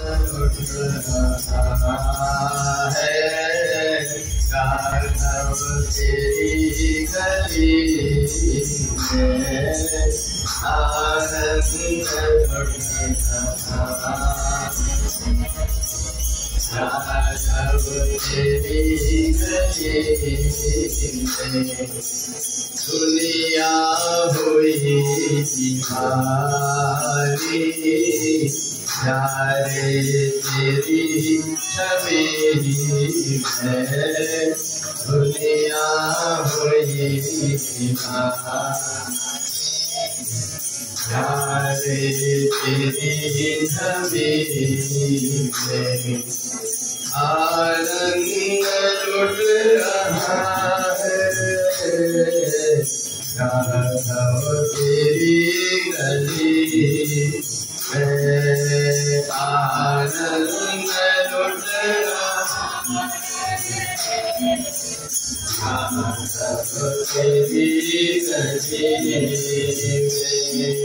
तेरी गली में आनंद राघव तेरी गली में दुनिया हुई तुम्हारी प्यारे तेरी छवि में दुनिया हुई प्यारे तेरी छवि में आनंद लुट रहा है राघव तेरी गली में आनंद लुट रहा तेरी गली में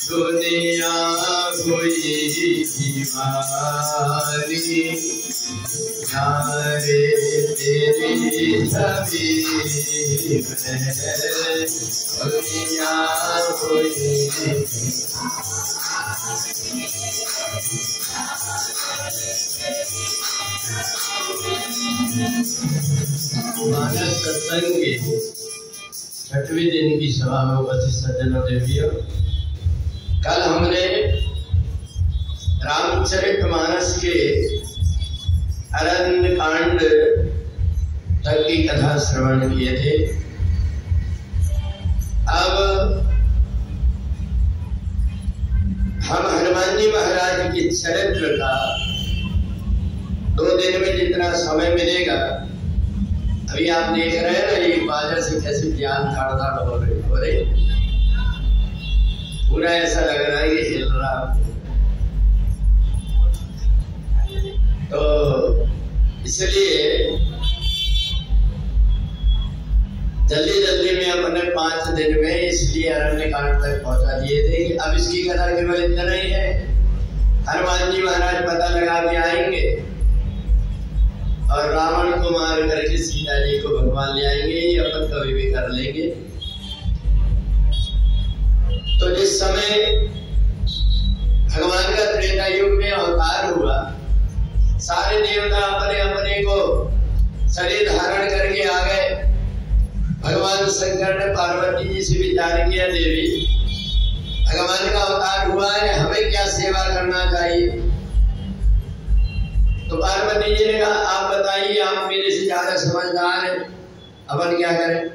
दुनिया हुई दीवानी प्यारे तेरी छवि में दुनिया हुई मानस सत्संग के 6वें दिन की सभा में उपस्थित सज्जनों देवियों, कल हमने रामचरितमानस के अरण्य कांड तक की कथा श्रवण किए थे। अब हम हनुमान जी महाराज के चरित्र का 2 दिन में जितना समय मिलेगा, अभी आप देख रहे हैं ना, ये बाजा से कैसे ज्ञान धाड़ हो रहे, पूरा ऐसा लग रहा है कि हिल रहा। तो इसलिए जल्दी जल्दी में अपने 5 दिन में इसलिए अरण्य कांड तक पहुंचा दिए थे कि अब इसकी कथा केवल इतना ही है। हनुमान जी महाराज पता लगा के आएंगे और रावण को मार करके सीता जी को भगवान ले आएंगे। ये अपन कभी भी कर लेंगे। तो जिस समय भगवान का त्रेता युग में अवतार हुआ, सारे देवता अपने अपने को शरीर धारण करके आ गए। भगवान शंकर ने पार्वती जी से विचार किया, देवी भगवान का अवतार हुआ है, हमें क्या सेवा करना चाहिए? तो पार्वती जी ने कहा, आप बताइए, आप मेरे से ज्यादा समझदार हैं, अपन क्या करें?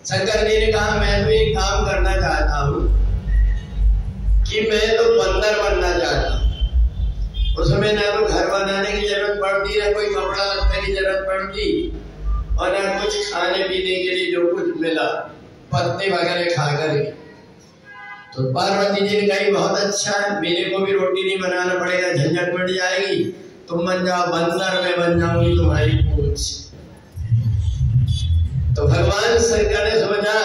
शंकर जी ने कहा, मैं तो एक काम करना चाहता हूँ कि मैं तो बंदर बनना चाहता हूँ। उसमें ना तो घर बनाने की जरूरत पड़ती, ना कोई कपड़ा लत्ते की जरूरत पड़ती, और ना कुछ खाने पीने के लिए जो कुछ मिला पत्ते वगैरह खा करके। तो पार्वती जी ने कहा, बहुत अच्छा है, मेरे को भी रोटी नहीं बनाना पड़ेगा, झंझट मिट जाएगी, तुम बन जाओ बंदर, मैं बन जाऊंगी तुम्हारी पूछ। तो भगवान शंकर ने सोचा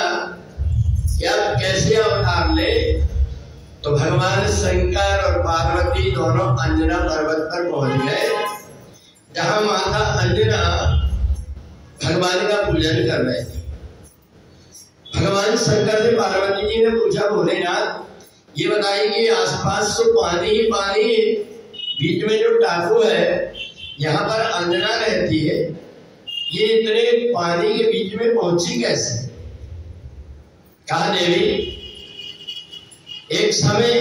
कि अब कैसे अवतार ले। तो भगवान शंकर और पार्वती दोनों अंजना पर्वत पर पहुंच गए, जहां माता अंजना भगवान का पूजन कर रहे थे। भगवान शंकर से पार्वती जी ने पूछा, भोलेनाथ ये बताइए कि आसपास तो पानी ही पानी है, बीच में जो टापू है यहाँ पर अंजना रहती है, ये इतने पानी के बीच में पहुंची कैसे? कहा, देवी एक समय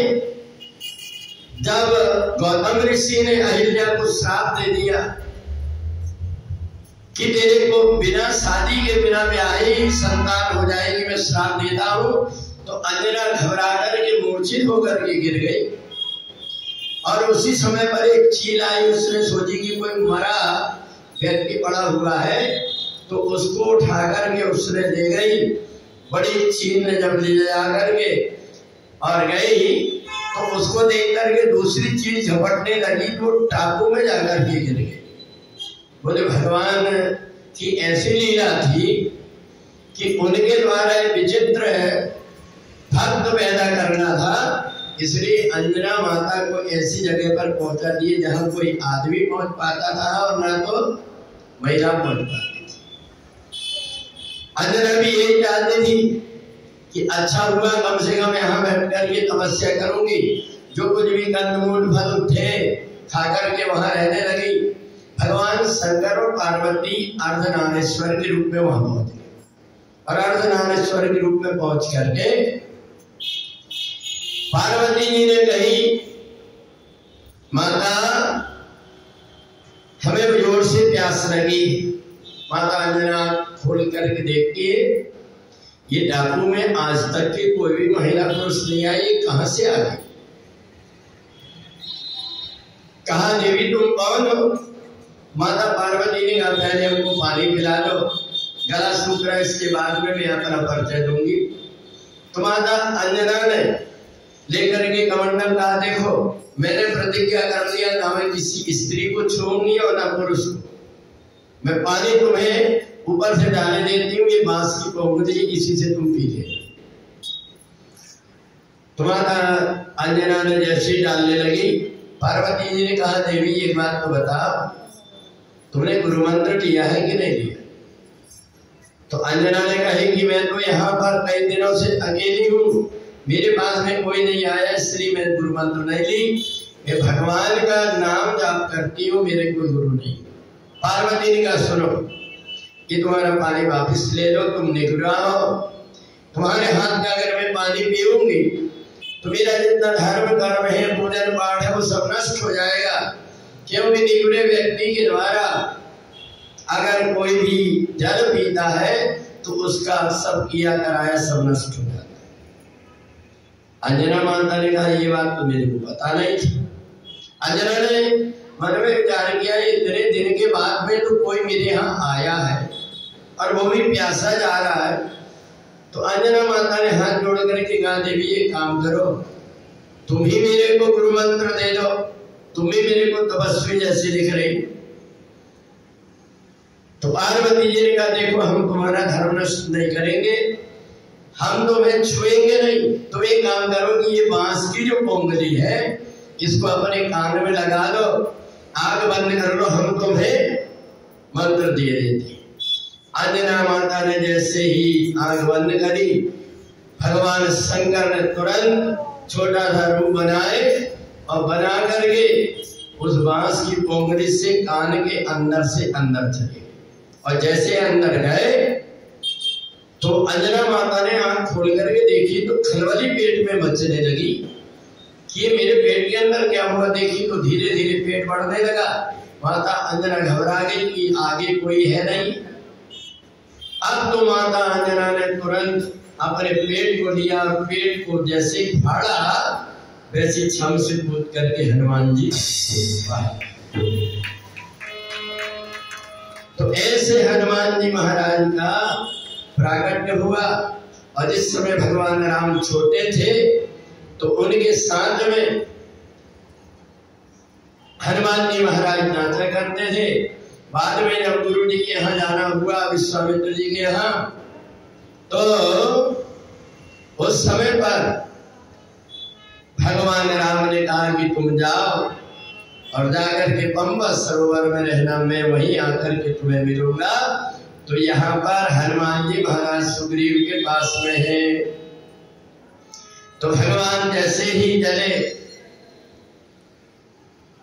जब गौतम ऋषि ने अहिल्या को श्राप दे दिया कि तेरे को बिना शादी के बिना ब्याहे ही संतान हो जाएगी, मैं श्राप देता हूं, तो अंजना घबरा करके मूर्छित होकर के गिर गई। और उसी समय पर एक चील आई, उसने सोची कि कोई मरा व्यक्ति पड़ा हुआ है, तो उसको उठा करके उसने ले गई। बड़ी चील ने जब ले जा करके और गई, तो उसको देख करके दूसरी चील झपटने लगी, तो टापू में जाकर के गिर गई। बोले भगवान की ऐसी लीला थी कि उनके द्वारा विचित्र भक्त पैदा करना था इसलिए अंजना माता को ऐसी जगह पर पहुंचा दिए जहां कोई आदमी पहुंच पाता था और ना तो महिला पहुंच पाती थी। अंजना भी यही चाहती थी कि अच्छा हुआ कम से कम यहाँ बैठ कर के तपस्या करूंगी, जो कुछ भी कंदमूल फल उठे खा करके वहां रहने लगी। भगवान शंकर और पार्वती अर्धनारेश्वर के रूप में वहां पहुंच गए और अर्धनारेश्वर के रूप में पहुंच करके पार्वती जी ने कही, माता हमें जोर से प्यास लगी। माता अंजना खोल करके देखती है, ये डाकू में आज तक के कोई भी महिला पुरुष नहीं आई, कहां से आ गई? कहा देवी तुम कौन हो? माता पार्वती ने कहा पहले हमको पानी पिला दो, गला सूख रहा है, इसके बाद में मैं अपना परिचय दूंगी। तो माता अंजना ने लेकर के कमंडल कहा, देखो मैंने प्रतिज्ञा कर लिया ना मैं किसी स्त्री को छूऊंगी और ना पुरुष को। मैं पानी तुम्हें ऊपर से डाले देती हूँ, ये बांस की पोंगली, इसी से तुम पी ले। तो माता अंजना ने जैसे डालने लगी, पार्वती जी ने कहा देवी एक बात तो बताओ, तुमने गुरु मंत्र लिया है कि नहीं लिया? तो अंजना ने कही कि मैं तो यहाँ पर कई दिनों से अकेली हूँ, मेरे पास में कोई नहीं आया, इसलिए मैं गुरु मंत्र नहीं ली, मैं भगवान का नाम जाप करती हूँ, मेरे कोई गुरु नहीं। पार्वती ने कहा सुनो कि तुम्हारा पानी वापस ले लो, तुम निगुरा हो, तुम्हारे हाथ का अगर मैं पानी पीऊंगी तो मेरा जितना धर्म कर्म है पूजन पाठ है वो सब नष्ट हो जाएगा, क्योंकि निगुरे व्यक्ति के द्वारा अगर कोई भी जल पीता है तो उसका सब किया कराया सब नष्ट हो जाता है। अंजना माता ने कहा ये बात तो मेरे को पता नहीं थी। अंजना ने मन में विचार किया, इतने दिन के बाद में तो कोई मेरे यहाँ आया है और वो भी प्यासा जा रहा है। तो अंजना माता ने हाथ जोड़ करके कहा देवी एक काम करो, तुम ही मेरे को गुरु मंत्र दे दो, तुम ही मेरे को तपस्वी जैसी दिख रही। तो पार्वती जी ने कहा देखो हम तुम्हारा धर्म नष्ट नहीं करेंगे, हम तुम्हें छुएंगे नहीं, तुम एक काम करो कि ये बांस की जो पोंगली है इसको अपने कान में लगा लो, आग बंद कर लो, हम तुम्हें मंत्र दे देते। अंजना माता ने जैसे ही आग बंद करी, भगवान शंकर ने तुरंत छोटा सा रूप बनाए और बना करके उस बांस की पोंगली से कान के अंदर से अंदर चले, और जैसे अंदर गए तो अंजना माता ने आंख खोल करके देखी तो खलबली पेट में मचने लगी कि मेरे पेट के अंदर क्या हुआ। देखी तो धीरे धीरे पेट बढ़ने लगा। माता अंजना घबरा गई कि आगे कोई है नहीं। अब तो माता अंजना ने तुरंत अपने पेट को लिया और पेट को जैसे फाड़ा वैसे छम से कूद करके हनुमान जी तो ऐसे हनुमान जी महाराज का प्राकट्य हुआ। और जिस समय भगवान राम छोटे थे तो उनके साथ में हनुमान जी महाराज नाचा करते थे। बाद में जब गुरु जी के यहाँ जाना हुआ विश्वामित्र जी के यहाँ, तो उस समय पर भगवान राम ने कहा कि तुम जाओ और जाकर के पंबा सरोवर में रहना, मैं वहीं आकर के तुम्हें मिलूंगा। तो यहाँ पर हनुमान जी महाराज सुग्रीव के पास में है। तो भगवान जैसे ही चले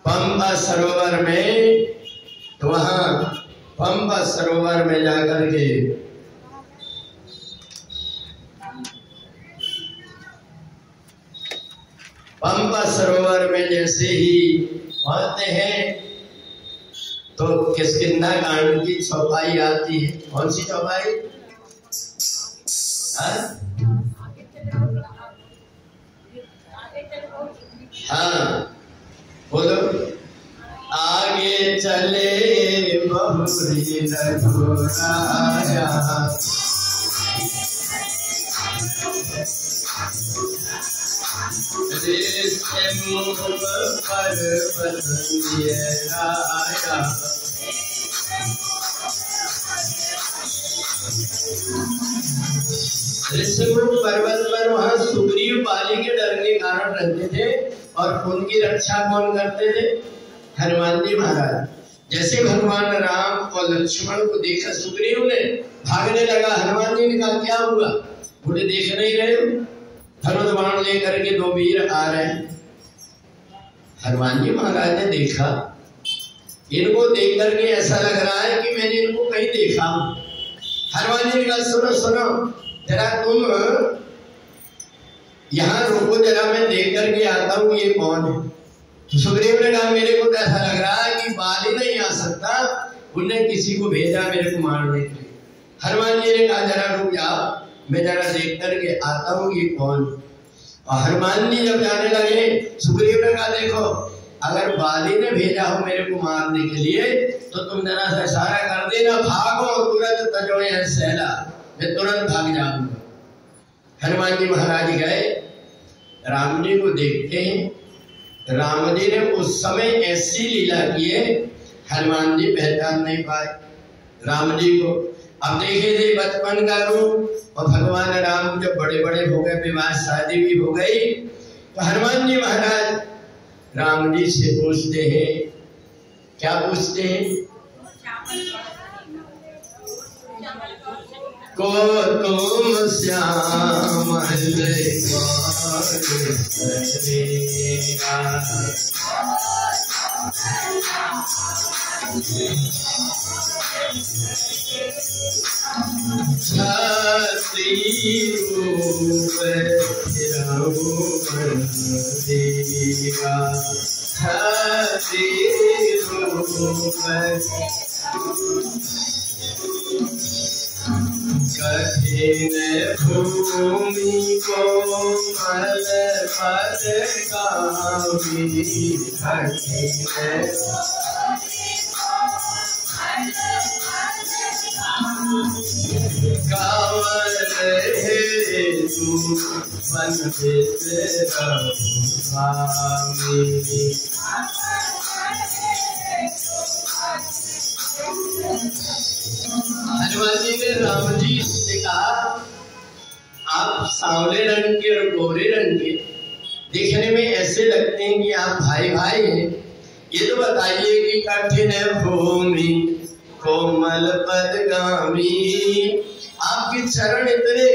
पंबा सरोवर में, तो वहां पंबा सरोवर में जाकर के पंबा सरोवर में जैसे ही पहुंचते हैं तो किष्किंधा कांड की चौपाई आती है। कौन सी चौपाई? हाँ बोलो। आगे चले बहुरी रघुराया, मुख पर बंदियाया, ऋषिमुख पर्वत पर वहां सुग्रीव बाली के डर के कारण रहते थे और उनकी रक्षा कौन करते थे? हनुमान जी महाराज। जैसे भगवान राम और लक्ष्मण को देखा सुग्रीव ने, भागने लगा। हनुमान जी ने कहा क्या हुआ? बोले देख नहीं रहे हो, धनुष बाण लेकर के दो वीर आ रहे हैं। हनुमान जी महाराज ने देखा, इनको देख करके ऐसा लग रहा है कि मैंने इनको कहीं देखा। हनुमान जी ने कहा सुनो सुनो जरा तुम यहाँ रुको, जरा मैं देख करके आता हूँ ये कौन है। तो सुग्रीव ने कहा मेरे को तो ऐसा लग रहा है कि बाली नहीं आ सकता, उन्होंने किसी को भेजा मेरे को मारने के लिए। हनुमान जी ने कहा जरा रुक जाओ, मैं जरा देख करके आता हूँ ये कौन। और हनुमान जी जब जाने लगे, सुग्रीव ने कहा देखो अगर बाली ने भेजा हो मेरे को मारने के लिए तो तुम जरा सा इशारा कर देना, भागो तुरंत तजो यह सहला, मैं तुरंत भाग जाऊंगा। हनुमान जी महाराज गए, राम जी को देखते हैं। राम जी ने उस समय ऐसी लीला की है, हनुमान जी पहचान नहीं पाए राम जी को। अब देखे थे बचपन का रूप, और भगवान राम जब बड़े बड़े हो गए, विवाह शादी भी हो गई, तो हनुमान जी महाराज राम जी से पूछते हैं, क्या पूछते हैं? को तुम श्यामल कठिन भूमि को मल पद गामी, कांवर हे तू पंडित रघुरामी। हनुमान जी ने राम जी से कहा आप सांवले रंग के और गोरे रंग के, देखने में ऐसे लगते हैं कि आप भाई भाई हैं। ये तो बताइए कि कठिन भूमि कोमल पदगामी, आपके चरण इतने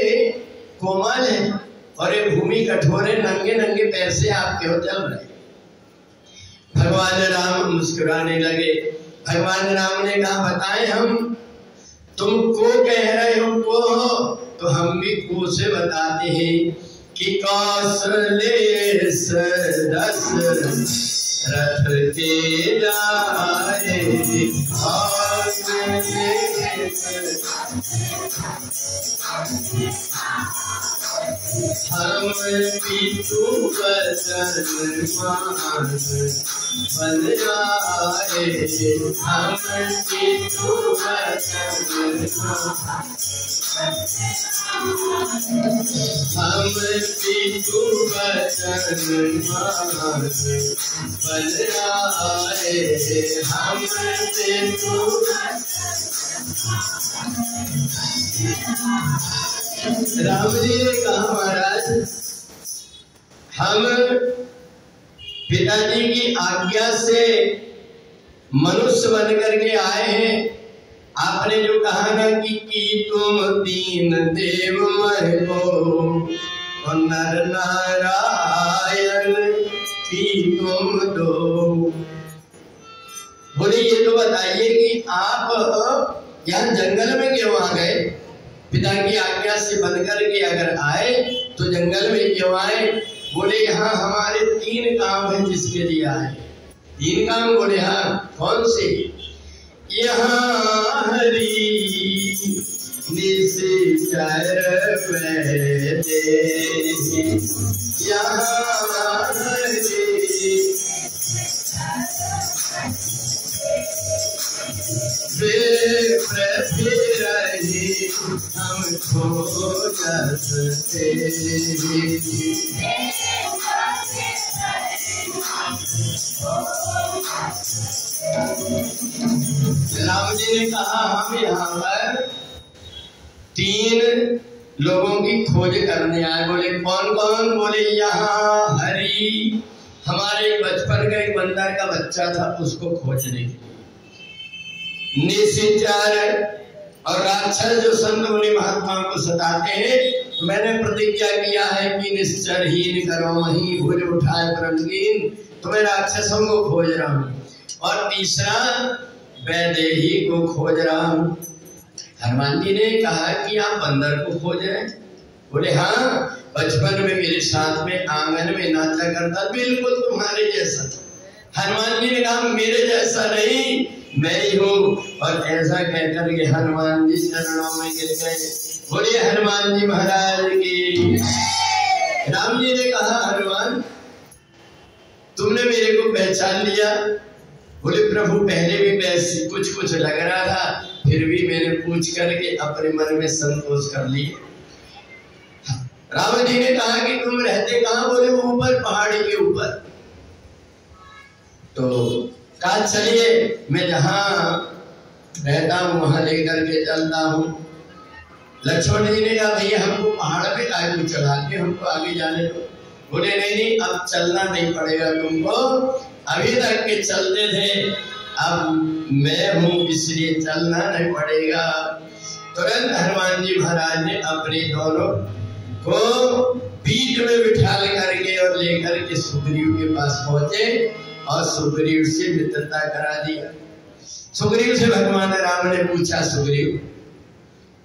कोमल हैं और ये भूमि कठोर है, नंगे नंगे पैर से आप क्यों चल रहे? भगवान राम मुस्कुराने लगे। भगवान राम ने कहा बताएं हम, तुम को कह रहे हो को हो, तो हम भी को से बताते हैं कि कौशले रथ के लाए हम पीछू बचन मान बन आए, हम पीछू बचन हम पीछू बचन मान बन आए, हम पीछू। राम जी ने कहा महाराज हम पिताजी की आज्ञा से मनुष्य बन करके आए हैं। आपने जो कहा ना कि तुम तीन देव मह को नर नारायण की तुम दो, बोले ये तो बताइए कि आप यहाँ जंगल में क्यों आ गए? पिता की आज्ञा से बन करके अगर आए तो जंगल में क्यों आए? बोले यहाँ हमारे तीन काम है जिसके लिए आए। तीन काम? बोले हाँ। कौन से? यहाँ हरी निश्चर यहाँ हमको राम जी ने कहा हम यहाँ पर तीन लोगों की खोज करने आए। बोले कौन कौन? बोले यहाँ हरि, हमारे बचपन का एक बंदर का बच्चा था, उसको खोजने के लिए। निशिचर और राक्षस जो संत मुनि महात्माओं को सताते हैं, मैंने प्रतिज्ञा किया है कि निश्चरहीन करो वहीं भुज उठाए प्रणगीन, तो मैं राक्षसों को खोज रहा हूँ। और तीसरा वैदेही को खोज रहा हूँ। हनुमान जी ने कहा कि आप बंदर को खोज रहे हैं? बोले हाँ, बचपन में मेरे साथ में आंगन में नाचा करता, बिल्कुल तुम्हारे जैसा। हनुमान जी ने कहा मेरे जैसा नहीं, मैं ही हूँ। और ऐसा कहकर के हनुमान जी चरणों में गिर गए। बोले हनुमान जी महाराज की। राम जी ने कहा हनुमान तुमने मेरे को पहचान लिया? बोले प्रभु पहले भी वैसे कुछ कुछ लग रहा था, फिर भी मैंने पूछ करके अपने मन में संतोष कर लिए। राम जी ने कहा कि तुम रहते कहाँ? बोले ऊपर पहाड़ी के ऊपर। तो कहा चलिए मैं जहाँ रहता हूँ वहां लेकर के चलता हूँ। लक्ष्मण जी ने कहा भैया हमको पहाड़ पे काहे चढ़ा के, हमको आगे जाने दो। बोले नहीं नहीं, अब चलना नहीं पड़ेगा तुमको, अभी तक के चलते थे, अब मैं हूँ इसलिए चलना नहीं पड़ेगा। तुरंत हनुमान जी महाराज ने अपने दोनों को पीठ में बिठा करके और लेकर के सुग्रीव के पास पहुंचे और सुग्रीव से मित्रता करा दिया। सुग्रीव से भगवान राम ने पूछा सुग्रीव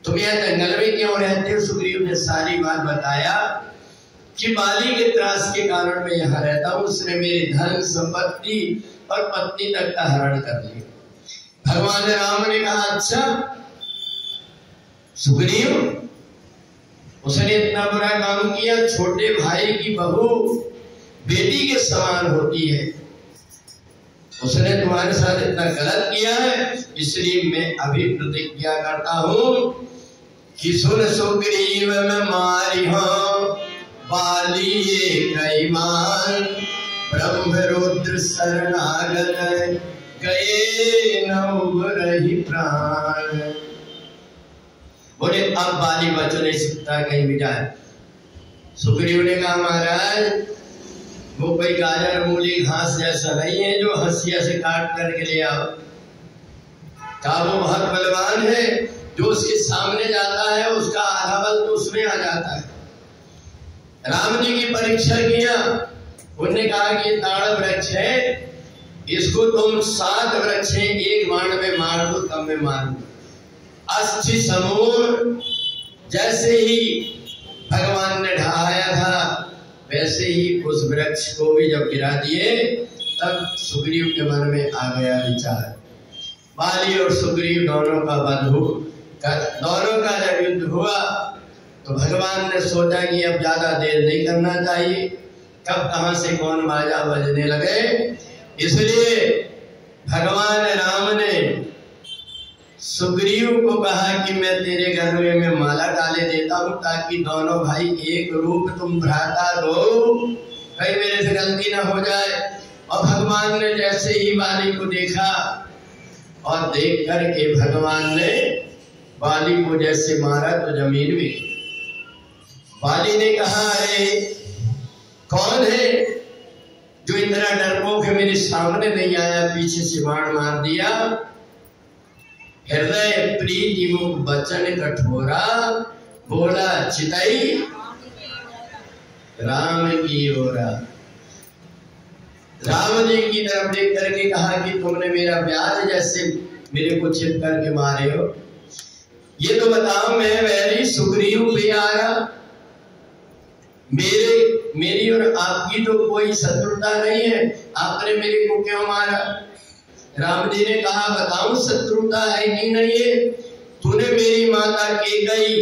तुम यहाँ जंगल में क्यों रहते हो? सुग्रीव ने सारी बात बताया कि बाली के त्रास के कारण मैं यहाँ रहता हूँ, उसने मेरी धन संपत्ति और पत्नी तक का हरण कर लिया। भगवान राम ने कहा अच्छा सुग्रीव, उसने इतना बुरा काम किया, छोटे भाई की बहू बेटी के समान होती है, उसने तुम्हारे साथ इतना गलत किया है, इसलिए मैं अभी प्रतिज्ञा करता हूं कि सुन सुग्रीव मैं मारी हूं बाली कई मान, ब्रह्म रुद्र शरणागत गए न रही प्राण। बोले अब बाली बच नहीं सकता कहीं भी जाए। सुग्रीव ने कहा महाराज वो कोई गाजर मूली घास जैसा नहीं है जो हंसिया से काट करके ले आओ। कहा वो बहुत बलवान है, जो उसके सामने जाता है उसका आधा बल तो उसमें आ जाता है। राम जी की परीक्षा किया, उन्होंने कहा कि ये ताड़ वृक्ष है, इसको तुम 7 वृक्ष है एक बाण में मार दो तब में मार दो। अस्थि समूह जैसे ही भगवान ने ढहाया था वैसे ही उस वृक्ष को भी जब गिरा दिए तब सुग्रीव के मन में आ गया विचार। बाली और सुग्रीव दोनों का वध दोनों का जब युद्ध हुआ तो भगवान ने सोचा कि अब ज्यादा देर नहीं करना चाहिए, कब कहां से कौन बाजा बजने लगे, इसलिए भगवान राम ने सुग्रीव को कहा कि मैं तेरे गले में माला डाले देता हूं ताकि दोनों भाई एक रूप तुम भ्राता दो, कहीं मेरे से गलती ना हो जाए। और भगवान ने जैसे ही बाली को देखा और देख करके भगवान ने बाली को जैसे मारा तो जमीन में। बाली ने कहा अरे कौन है जो इतना डरपोक है, मेरे सामने नहीं आया, पीछे से बाण मार दिया। हृदय प्रीति मुख बचन कठोरा, बोला चितई राम की ओरा। राम जी की तरफ देख करके कहा कि तुमने मेरा ब्याज जैसे मेरे को छिप करके मारे हो, ये तो बताओ मैं वैरी सुग्रीव भी आया, मेरी और आपकी तो कोई शत्रुता नहीं है, आपने मेरे को क्यों मारा? राम जी ने कहा बताऊं शत्रुता है कि नहीं है? तूने मेरी माता कैकेयी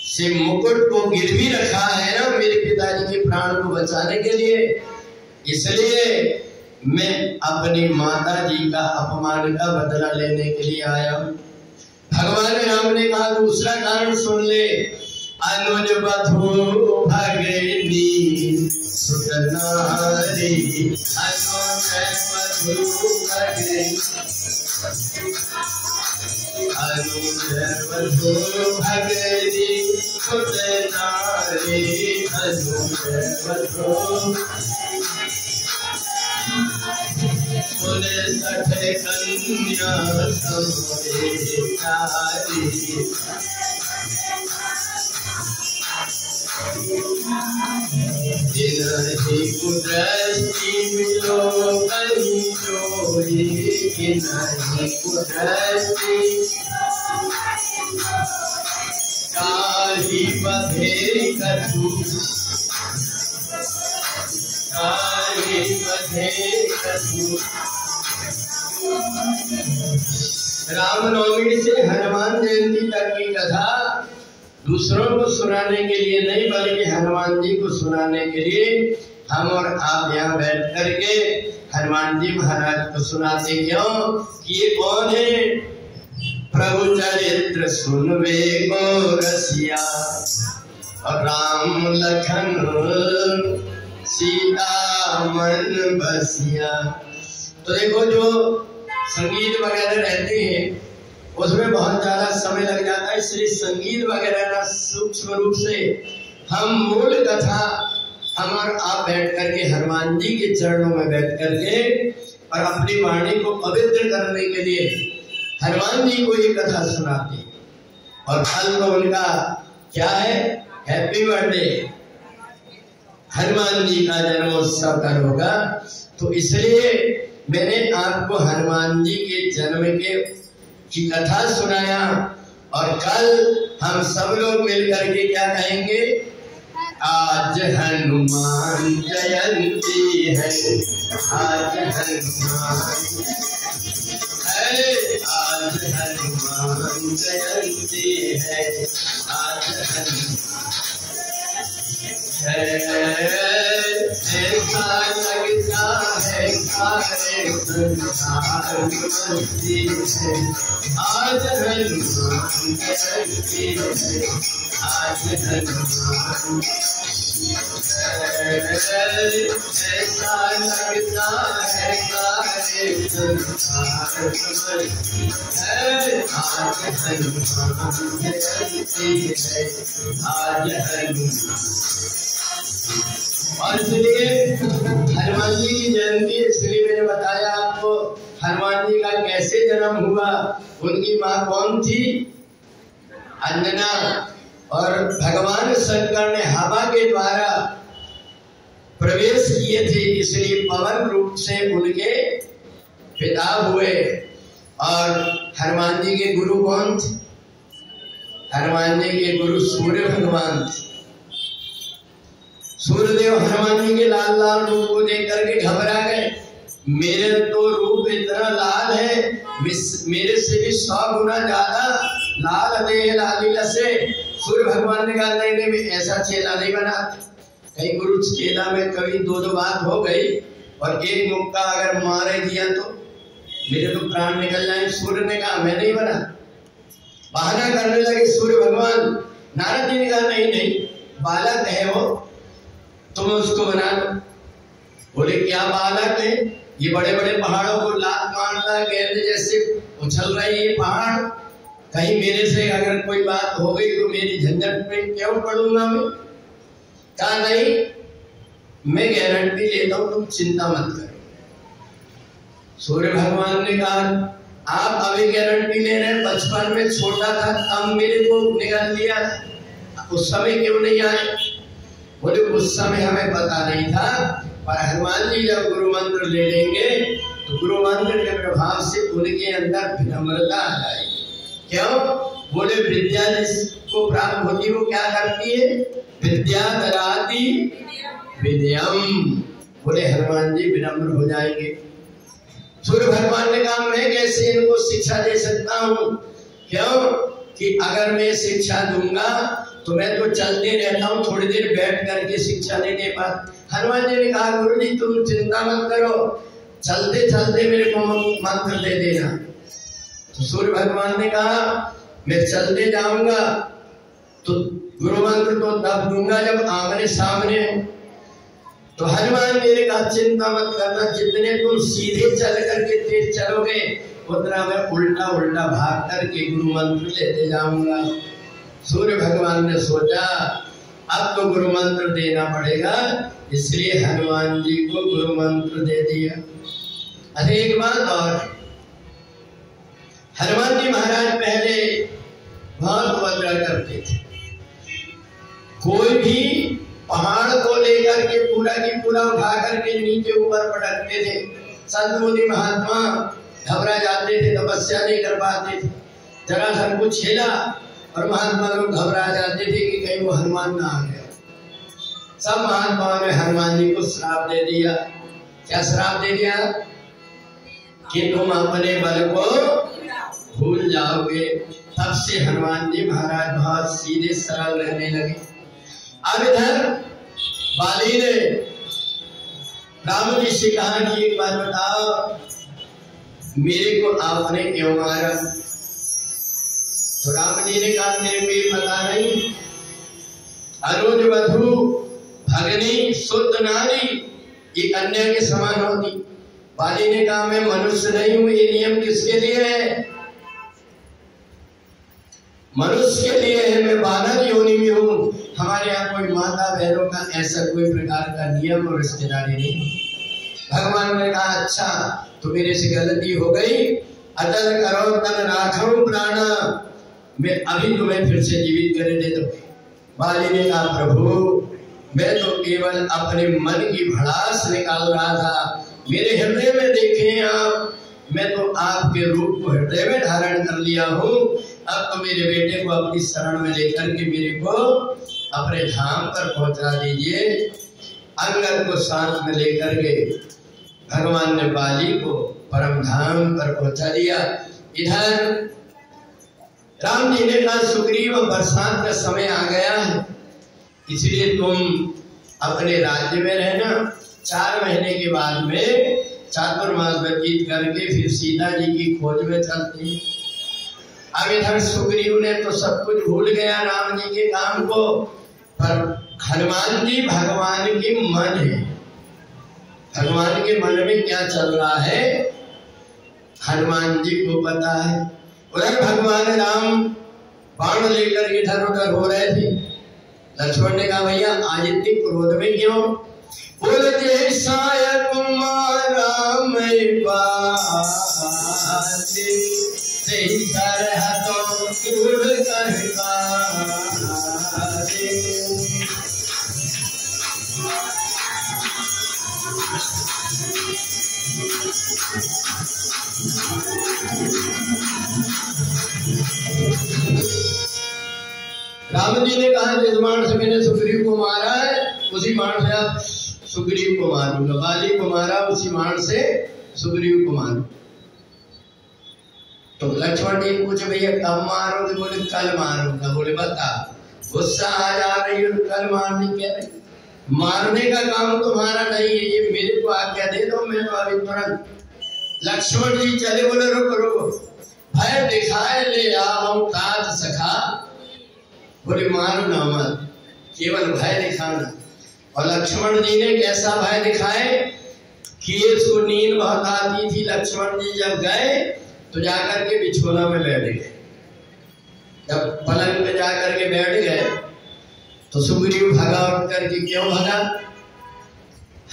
से मुकुट को गिरवी रखा है ना मेरे पिताजी के प्राण को बचाने के लिए, इसलिए मैं अपनी माता जी का अपमान का बदला लेने के लिए आया हूं। भगवान राम ने कहा दूसरा कारण सुन ले, अनुज बधू भगनी सुतनारी, अनुज बधू भगनी अनुजवधू भगरी सुत नारी अनुजवधू कुल सठ कन्या समोरी जिनहि कुदृष्टि मिलो कहीं जोड़ी जिनहि कुदृष्टि काहि बधेरि कछु काहि बधेरि कछु। रामनवमी से हनुमान जयंती तक की कथा दूसरों को सुनाने के लिए नहीं बल्कि हनुमान जी को सुनाने के लिए हम और आप यहाँ बैठ करके हनुमान जी महाराज को सुनाते क्यों कि ये कौन है? प्रभु चरित्र सुनवे गो रसिया और राम लखन सीता मन बसिया। तो देखो जो संगीत वगैरह रहते हैं उसमें बहुत ज्यादा समय लग जाता है, इसलिए संगीत वगैरह ना सूक्ष्म रूप से हम मूल कथा हम और आप बैठ करके हनुमान जी के चरणों में बैठ करके और अपनी वाणी को पवित्र करने के लिए हनुमान जी को ये कथा सुनाते और कल तो उनका क्या है? हैप्पी बर्थडे, हनुमान जी का जन्मोत्सव कर होगा। तो इसलिए मैंने आपको हनुमान जी के जन्म की कथा सुनाया और कल हम सब लोग मिलकर के क्या कहेंगे? आज हनुमान जयंती है, आज हनुमान है, आज हनुमान जयंती है, आज ऐसा लगता है सारे संसार मस्ती है, आज हनुमान जयंती है, आज हनुमान ऐसा लगता है सारे संसार मस्ती है, आज हनुमान जयंती है, आज हनुमान। और इसलिए हनुमान जी की जयंती इसलिए मैंने बताया आपको हनुमान जी का कैसे जन्म हुआ। उनकी माँ कौन थी? अंजना। और भगवान शंकर ने हवा के द्वारा प्रवेश किए थे, इसलिए पवन रूप से उनके पिता हुए। और हनुमान जी के गुरु कौन थे? हनुमान जी के गुरु सूर्य भगवान थे। सूर्यदेव हनुमान जी के लाल लाल रूप को देख करके घबरा गए। मेरे तो रूप इतना लाल है, मेरे से भी 100 गुना ज्यादा लाल देह लालीला से। सूर्य भगवान ने कहा नहीं नहीं, ऐसा चेला नहीं बना। कहीं गुरु चेला में कभी दो बात हो गई और एक मुक्का अगर मारे दिया तो मेरे तो प्राण निकल जाए। सूर्य ने कहा मैं नहीं बना। बहाना करने लगे सूर्य भगवान। नारद जी ने कहा नहीं नहीं, बालक है वो, तुम उसको बना लो। बोले क्या बालक है? ये बड़े बड़े पहाड़ों को लात मारता है, गेंद जैसे उछल रही है पहाड़। कहीं मेरे से अगर कोई बात हो गई तो मेरी झंझट में क्यों पड़ूंगा मैं? कहा नहीं, मैं गारंटी लेता हूं, तुम चिंता मत करो। सूर्य भगवान ने कहा आप अभी गारंटी ले रहे हैं, बचपन में छोटा था तब मेरे को निकाल लिया, उस समय क्यों नहीं आए? बोले उस समय हमें पता नहीं था, पर हनुमान जी जब गुरु मंत्र ले लेंगे तो गुरु मंत्र के प्रभाव से उनके अंदर विनम्रता आ जाएगी। क्यों? बोले विद्या जिसको प्राप्त होती वो क्या करती है? विद्या दराती विनयम। बोले हनुमान जी विनम्र हो जाएंगे। सूर्य भगवान ने कहा मैं कैसे इनको शिक्षा दे सकता हूँ? क्यों कि अगर मैं शिक्षा दूंगा तो मैं तो चलते रहता हूँ, थोड़ी देर बैठ करके शिक्षा नहीं दे पाता। हनुमान जी ने कहा गुरु जी तुम चिंता मत करो, चलते चलते मेरे को मंत्र दे देना। तो सूर्य भगवान ने कहा मैं चलते जाऊंगा तो गुरु मंत्र तो तब दूंगा जब आमने सामने हो। तो हनुमान जी ने कहा चिंता मत करना, जितने तुम सीधे चल करके तेज चलोगे उतना मैं उल्टा उल्टा भाग करके गुरु मंत्र लेते जाऊंगा। सूर्य भगवान ने सोचा अब तो गुरु मंत्र देना पड़ेगा, इसलिए हनुमान जी को गुरु मंत्र दे दिया। अरे एक बात और, हनुमान जी महाराज पहले बहुत उपद्रव करते थे। कोई भी पहाड़ को लेकर के पूरा की पूरा उठा करके नीचे ऊपर पटकते थे। संत मुनि महात्मा घबरा जाते थे, तपस्या नहीं कर पाते थे। जरा सा कुछ छेला और महात्मा लोग घबरा जाते थे कि कहीं वो हनुमान ना आ गया। सब महात्माओं ने हनुमान जी को श्राप दे दिया। क्या श्राप दे दिया? कि तुम अपने बल को भूल जाओगे। तब से हनुमान जी महाराज बहुत सीधे सरल रहने लगे। अब इधर बाली ने राम जी से कहा कि एक बात बताओ, मेरे को आपने क्यों मारा? तो राम जी ने कहा मेरे को ये पता नहीं। अनुज वधु भगनी शुद्ध नारी ये कन्या के समान होती। बाली ने कहा मैं मनुष्य नहीं हूं, ये नियम किसके लिए है? मनुष्य के लिए है, मैं वानर योनि में हूँ। हमारे यहाँ कोई माता बहनों का ऐसा कोई प्रकार का नियम और रिश्तेदारी नहीं। भगवान ने कहा अच्छा तो मेरे से गलती हो गई, अतल करो तन राखो प्राणा, मैं अभी तुम्हें फिर से जीवित कर दे दो। बाली ने कहा प्रभु मैं तो केवल अपने मन की भड़ास निकाल रहा था, मेरे हृदय में देखें आप, मैं तो आपके रूप को हृदय में धारण कर लिया हूँ। अब तो मेरे बेटे को अपनी शरण में लेकर के मेरे को अपने धाम पर पहुंचा दीजिए। अंगद को साथ में लेकर के भगवान ने बाली को परम धाम पर पहुंचा दिया। इधर राम जी ने कहा सुग्रीव बरसात का समय आ गया है, इसलिए तुम अपने राज्य में रहना। 4 महीने के बाद में चातुर्मास व्यतीत करके फिर सीता जी की खोज में चलते हैं। अब इधर सुग्रीव ने तो सब कुछ भूल गया राम जी के काम को, पर हनुमान जी भगवान के मन है। भगवान के मन में क्या चल रहा है हनुमान जी को पता है। उधर भगवान राम बाण लेकर इधर उधर हो रहे थे। लक्ष्मण ने कहा भैया आज इतनी क्रोध में क्यों? बोलते साया तुम्हारा मैं राम जी ने कहा जिस बाण से मैंने सुग्रीव को मारा है उसी बाण से आप सुग्रीव को मारूंगा। बाली को मारा उसी बाण से सुग्रीव को मारू। तो लक्ष्मण जी पूछे भैया कब मारोगे? बोले कल मारूंगा। बोले बता गुस्सा आ जा रही है कल मारने क्या रही? मारने का काम तुम्हारा नहीं है, ये मेरे को आज्ञा दे दो, मैं तो अभी तुरंत। लक्ष्मण जी चले, बोले रुको रुको, भय दिखाए ले आओ तात सखा। बोले मारना मत, केवल भय दिखाना। और लक्ष्मण जी ने कैसा भय दिखाए कि इसको नींद बहुत आती थी। लक्ष्मण जी जब गए तो जाकर के बिछोना में बैठ गए। जब पलंग पे जाकर के बैठ गए तो सुग्रीव भगा उठ करके। क्यों भगा?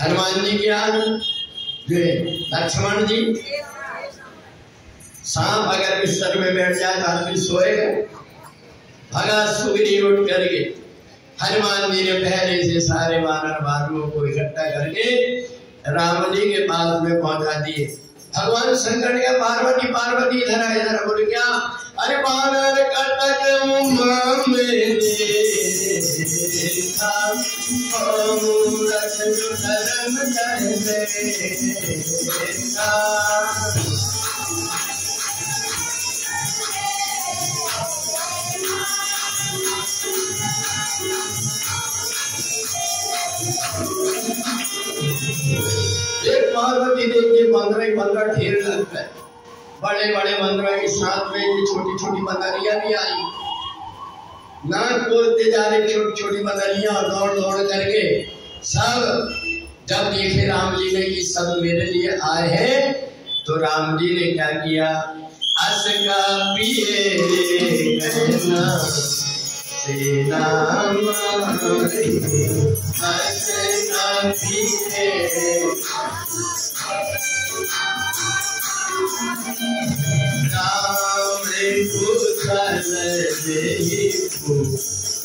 हनुमान जी की आदत। लक्ष्मण जी सांप अगर बिस्तर में बैठ जाए तो आदमी सोएगा। भगा सुग्रीव उठ करके। हनुमान जी ने पहले से सारे वानर बालुओं को इकट्ठा करके राम जी के पास में पहुंचा दिए। भगवान शंकर ने कहा पार्वती पार्वती इधर आ इधर। बोले क्या? अरे वानर कटक उमा में देखा मूरत जो धर्म कर देखा। एक पार्वती देखिए 15 ढेर लगता है। बड़े बड़े बंदरों के साथ में ये छोटी छोटी बंदरियां भी आई। नाक बोलते जा रहे छोटी छोटी बंदरियां और दौड़ दौड़ करके सब जब देखे राम जी ने कि सब मेरे लिए आए हैं, तो राम जी ने क्या किया, अस का पिए कहना सेना मारी, अस का पिए राम कुशल देहि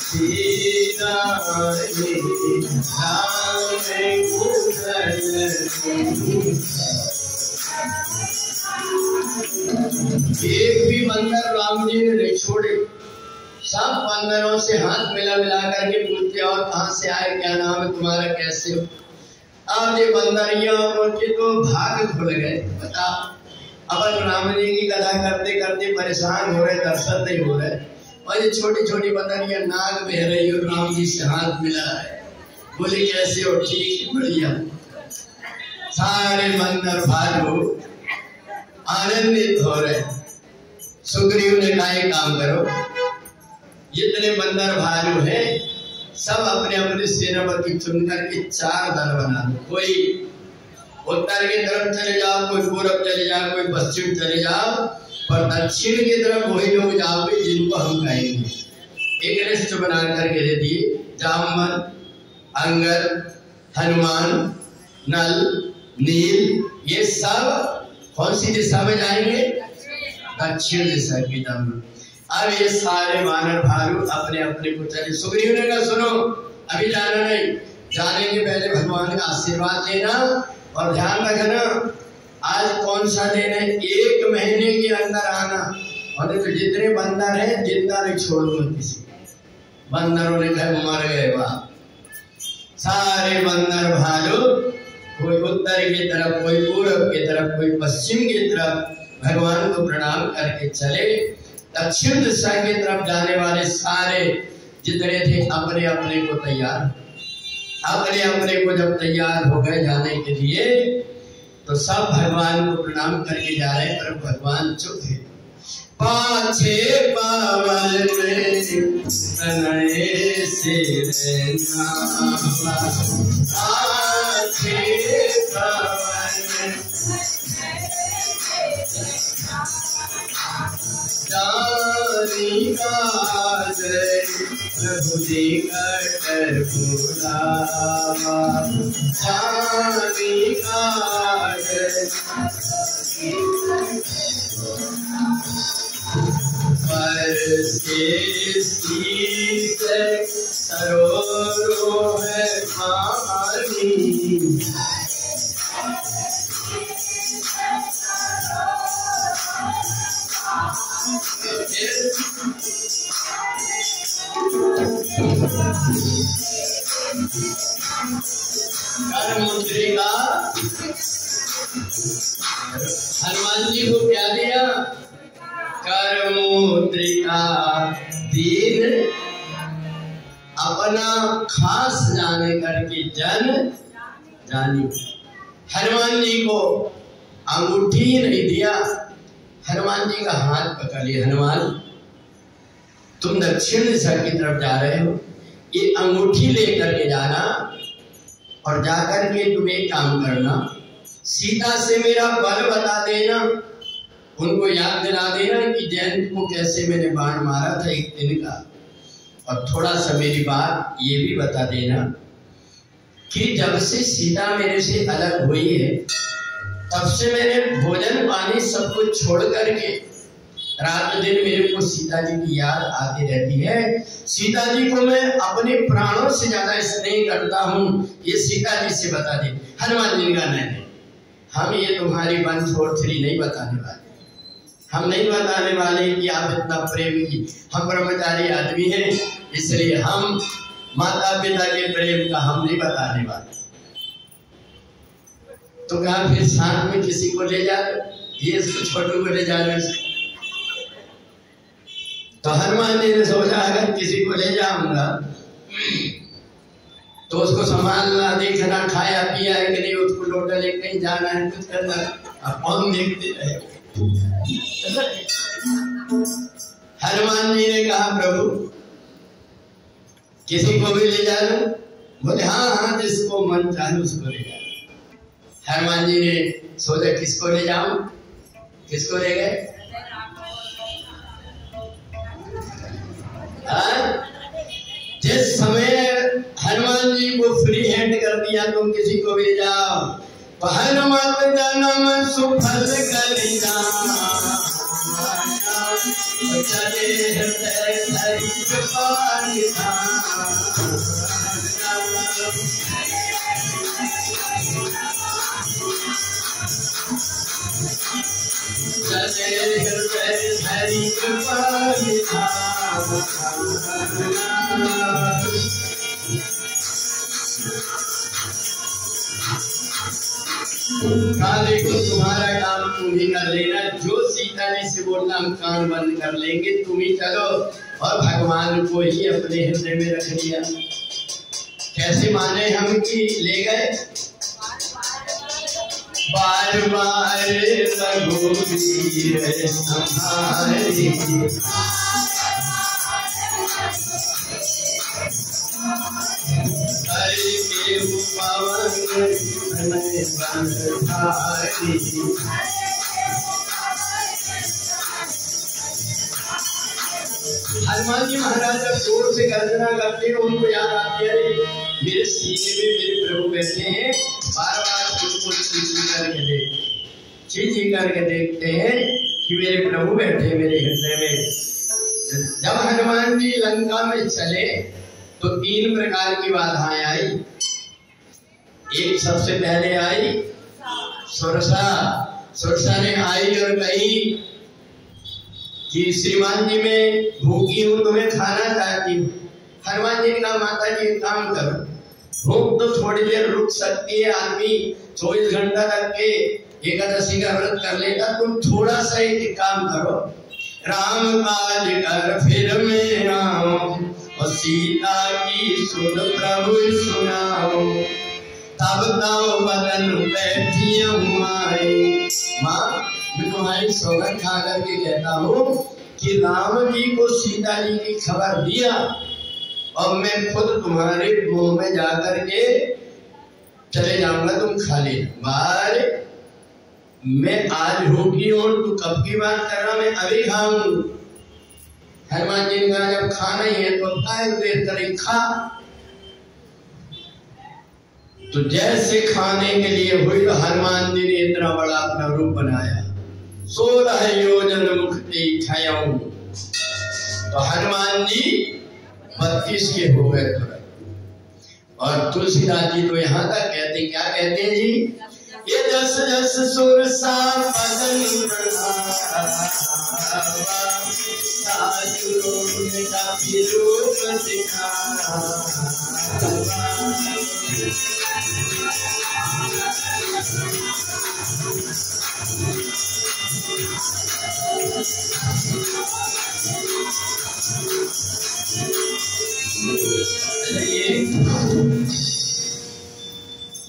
सीता राम कुशल। एक भी बंदर राम जी ने नहीं छोड़े, सब बंदरों से हाथ मिला मिला करके पूछते और कहाँ से आए, क्या नाम है तुम्हारा, कैसे हो। अब ये बंदरिया उनके तो भाग खुल गए। बता, अपन राम जी की कथा करते करते परेशान हो रहे, दर्शन नहीं हो रहे, और ये छोटी छोटी बंदरिया नाग बह रही और राम जी से हाथ मिला है, बोले कैसे हो, ठीक बढ़िया। सारे बंदर भालू आनंदित हो रहे। सुग्रीव ने कहा एक काम करो, जितने बंदर भालू हैं सब अपने अपने सेनापति चुनकर के 4 दल बना दो। कोई उत्तर की तरफ चले जाओ, कोई पूरब चले जाओ, कोई पश्चिम चले जाओ, और दक्षिण की तरफ वही लोग जाओगे जिनको हम कहेंगे। एक लिस्ट बना करके दे दिए, जामवंत, अंगद, हनुमान, नल, नील, ये सब कौन सी दिशा में जाएंगे, दक्षिण दिशा की तरफ। अब ये सारे वानर भालू अपने अपने को चले। सुग्रीव ने कहा सुनो, अभी जाना नहीं, जाने के पहले भगवान का आशीर्वाद लेना और ध्यान रखना, आज कौन सा दिन है, 1 महीने के अंदर आना, और तो जितने बंदर हैं जिंदा नहीं छोड़ूंगा किसी। बंदरों ने कहा मर गए। वाह, सारे बंदर भालू कोई उत्तर की तरफ, कोई पूर्व की तरफ, कोई पश्चिम की तरफ भगवान को प्रणाम करके चले। दक्षिण दिशा की तरफ जाने वाले सारे जितने थे अपने अपने को तैयार, अपने अपने को जब तैयार हो गए जाने के लिए, तो सब भगवान को प्रणाम करके जा रहे, पर भगवान चुप है। पाछे पावन में तनये सिर नावा, पाछे पावन में जानी काज प्रभु जी कटर बुलावा, जानी काज पर से शीस सरोवर पानी, मुद्रिका हनुमान जी को क्या दिया, कर मुद्रिका दीन अपना खास जाने करके जन जानी। हनुमान जी को अंगूठी नहीं दिया, हनुमान जी का हाथ पकड़ लिया, हनुमान तुम दक्षिण दिशा की तरफ जा रहे हो, ये अंगूठी लेकर के जाना, और जाकर के तुम एक काम करना, सीता से मेरा बल बता देना, उनको याद दिला देना कि जयंत को कैसे मैंने बाण मारा था 1 दिन का, और थोड़ा सा मेरी बात ये भी बता देना कि जब से सीता मेरे से अलग हुई है, तब से मैंने भोजन पानी सब कुछ छोड़ करके रात दिन मेरे को सीता जी की याद आती रहती है। सीता जी को मैं अपने प्राणों से ज्यादा स्नेह करता हूँ, ये सीता जी से बता दे। हनुमान जी का नहीं, हम ये तुम्हारी 143 नहीं बताने वाले, हम नहीं बताने वाले कि आप इतना प्रेम की, हम ब्रह्मचारी आदमी हैं, इसलिए हम माता पिता के प्रेम का हम नहीं बताने वाले। तो कहा फिर साथ में किसी को ले जा, ये इसको छोटू को ले जाने से। तो हनुमान जी ने सोचा अगर किसी को ले जाऊंगा तो उसको संभालना, देखना, खाया पिया है कि नहीं, उसको लोटा ले कहीं जाना है, कुछ करना, अब कौन देखते रहे। हनुमान जी ने कहा प्रभु किसी को भी ले जाना, बोले हाँ हाँ, जिसको मन चाहे उसको ले जाए। हनुमान जी ने सोचा किसको ले जाऊं, किसको ले गए? जिस समय हनुमान जी को फ्री हैंड कर दिया, तुम किसी को भी ले जाओ, हनुमत जन्म सुफल करिया, चले हृदय धरि कृपा निधान। चले हृदय धरि कृपा निधान। काले को तुम्हारा काम तुम ही कर लेना, जो सीता जी से बोलना हम कान बंद कर लेंगे, तुम ही चलो। और भगवान को ही अपने हृदय में रख लिया। कैसे माने हम कि ले गए? बार बार रघुवीर संहारी, हरि के पवन बंधारी। हनुमान जी महाराज जब जोर से गर्जना करते हैं, उनको याद आती है मेरे सीने में मेरे प्रभु बैठे हैं। बार बार उनको चीची करके देखते हैं कि मेरे प्रभु बैठे मेरे हृदय में। जब हनुमान जी लंका में चले तो 3 प्रकार की बाधाएं आई। एक सबसे पहले आई सुरसा। सुरसा ने आई और कही कि श्रीमान जी मैं भूखी हूं, तुम्हें खाना चाहती हूँ। हनुमान जी ने कहा माता जी एक काम करो, भूख तो थोड़ी देर रुक सकती है, आदमी 24 घंटा तक के एकादशी का व्रत कर लेगा, तुम थोड़ा सा एक काम करो, राम काज कर फिर मैं आऊं, और सीता की सुन प्रभु सुनाओ, तब तो बदन बैठी हमारी। माँ मैं तुम्हारी सौगंध खा करके कहता हूँ कि राम जी को सीता जी की खबर दिया, और मैं खुद तुम्हारे मुंह में जाकर के चले जाऊंगा, तुम खा लेना। बार मैं आज भूखी हूं, तू कब की बात कर रहा, मैं अभी खाऊं। हनुमान जी ने कहा जब खाना ही है तो देर करे खा। तो जैसे खाने के लिए हुई तो हनुमान जी ने इतना बड़ा अपना रूप बनाया, 16 योजन मुख दिखाऊं। तो हनुमान जी 32 के हो गए तुरंत। और तुलसीदास जी तो यहाँ तक कहते, क्या कहते हैं जी, ये जस जस सुरसा बदन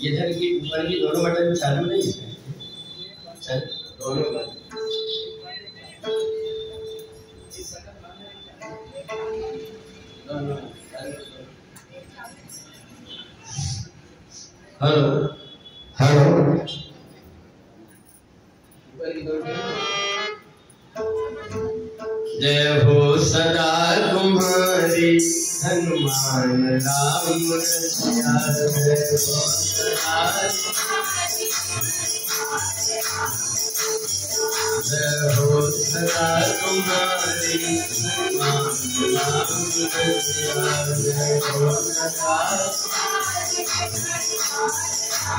इधर की ऊपर की दोनों बटन चालू नहीं है, चल दोनों बटन। हेलो हेलो, जय हो सदा तुम्हारी हनुमान राम रसिया, जय हो सदा तुम्हारी हनुमान राम रसिया, जय हो सदा।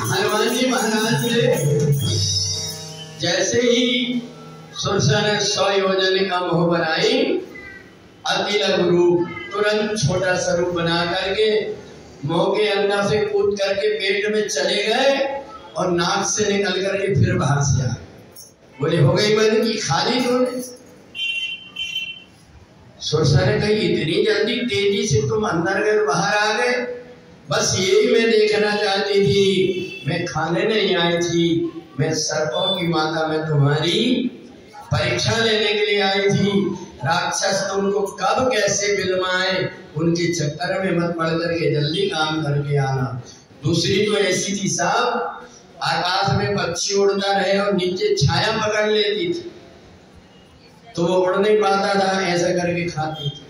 हनुमान जी महाराज ने जैसे ही सुरसा ने 100 योजन का मोह बनाई, अति लघु रूप, तुरंत छोटा सा रूप बना करके मोह के अंदर से कूद करके पेट में चले गए, और नाक से निकल करके फिर बाहर से आ गए। बोले हो गई मन की खाली तूने। सुरसा ने कही इतनी जल्दी तेजी से तुम अंदर गए बाहर आ गए, बस यही मैं देखना चाहती थी, मैं खाने नहीं आई थी, मैं सर्पों की माता में तुम्हारी परीक्षा लेने के लिए आई थी। राक्षस तुमको कब कैसे बिलवाए, उनके चक्कर में मत पड़ करके जल्दी काम करके आना। दूसरी तो ऐसी थी साहब, आकाश में पक्षी उड़ता रहे और नीचे छाया पकड़ लेती थी तो वो उड़ नहीं पाता था, ऐसा करके खाती थी।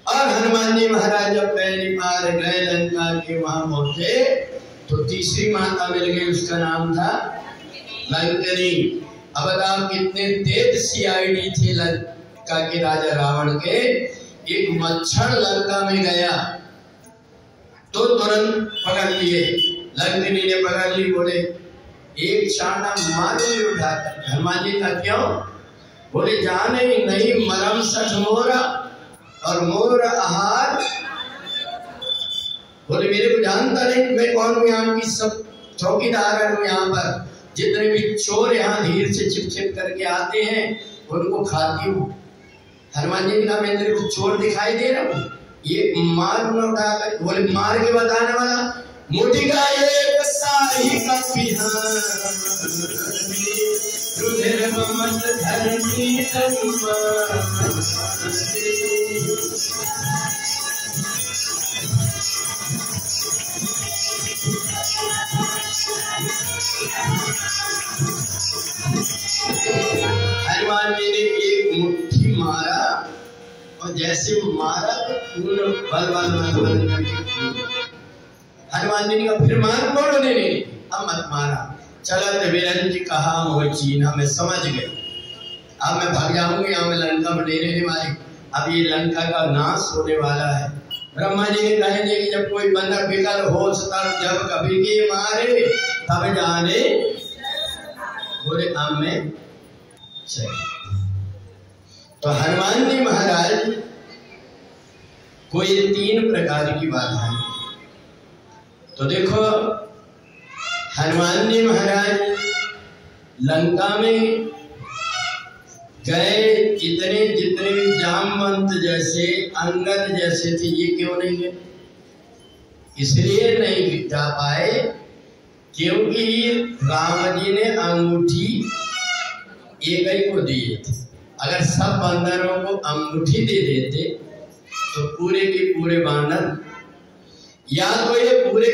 और हनुमान जी महाराज जब पहली बार गए लंका के वहां पहुंचे तो तीसरी माता मिल गई, उसका नाम था लंकनी। अब बताओ कितने तेज सीआईडी थे लंका के राजा रावण के। एक मच्छर लंका में गया तो तुरंत पकड़ लिए, लंकनी ने पकड़ ली, बोले एक चांटा मारूंगी उठाकर। हनुमान जी का क्यों? बोले जाने नहीं मरम सठ मोरा और मोर आहार। बोले मेरे को जानता नहीं मैं कौन हूँ, यहाँ की सब चौकीदार हूँ, यहाँ पर जितने भी चोर यहाँ धीरे से छिप छिप करके आते हैं उनको खाती हूँ। हनुमान जी ने कहा मैं तेरे को चोर दिखाई दे रहा हूँ, ये मार न उठाकर। बोले मार के बताने वाला मुटिका एक साही का पिहान रुधिर ममत धरनी हनुमान जी ने एक मुट्ठी मारा और जैसे मारा तो पूर्ण बल हनुमान जी ने कहा फिर मार बोलो, नहीं अब मत मारा। चलत वीरन जी कहा वो चीना, मैं समझ गई, अब मैं भाग जाऊंगी, यहाँ में लंका में डेरे नहीं मारी, अब ये लंका का नाश होने वाला है। ब्रह्मा जी ने कहे थे कि जब कोई बंदा बिकल हो जब कभी के मारे तब जाने, बोले अब में तो हनुमान जी महाराज को ये 3 प्रकार की बाधाएं। तो देखो हनुमान जी महाराज लंका में गए, इतने जितने भी जामवंत जैसे अंगद जैसे थे ये क्यों नहीं गए? इसलिए नहीं जा पाए क्योंकि राम जी ने अंगूठी एक ही को दिए थे। अगर सब बंदरों को अंगूठी दे देते तो पूरे के पूरे बानर, या तो ये पूरे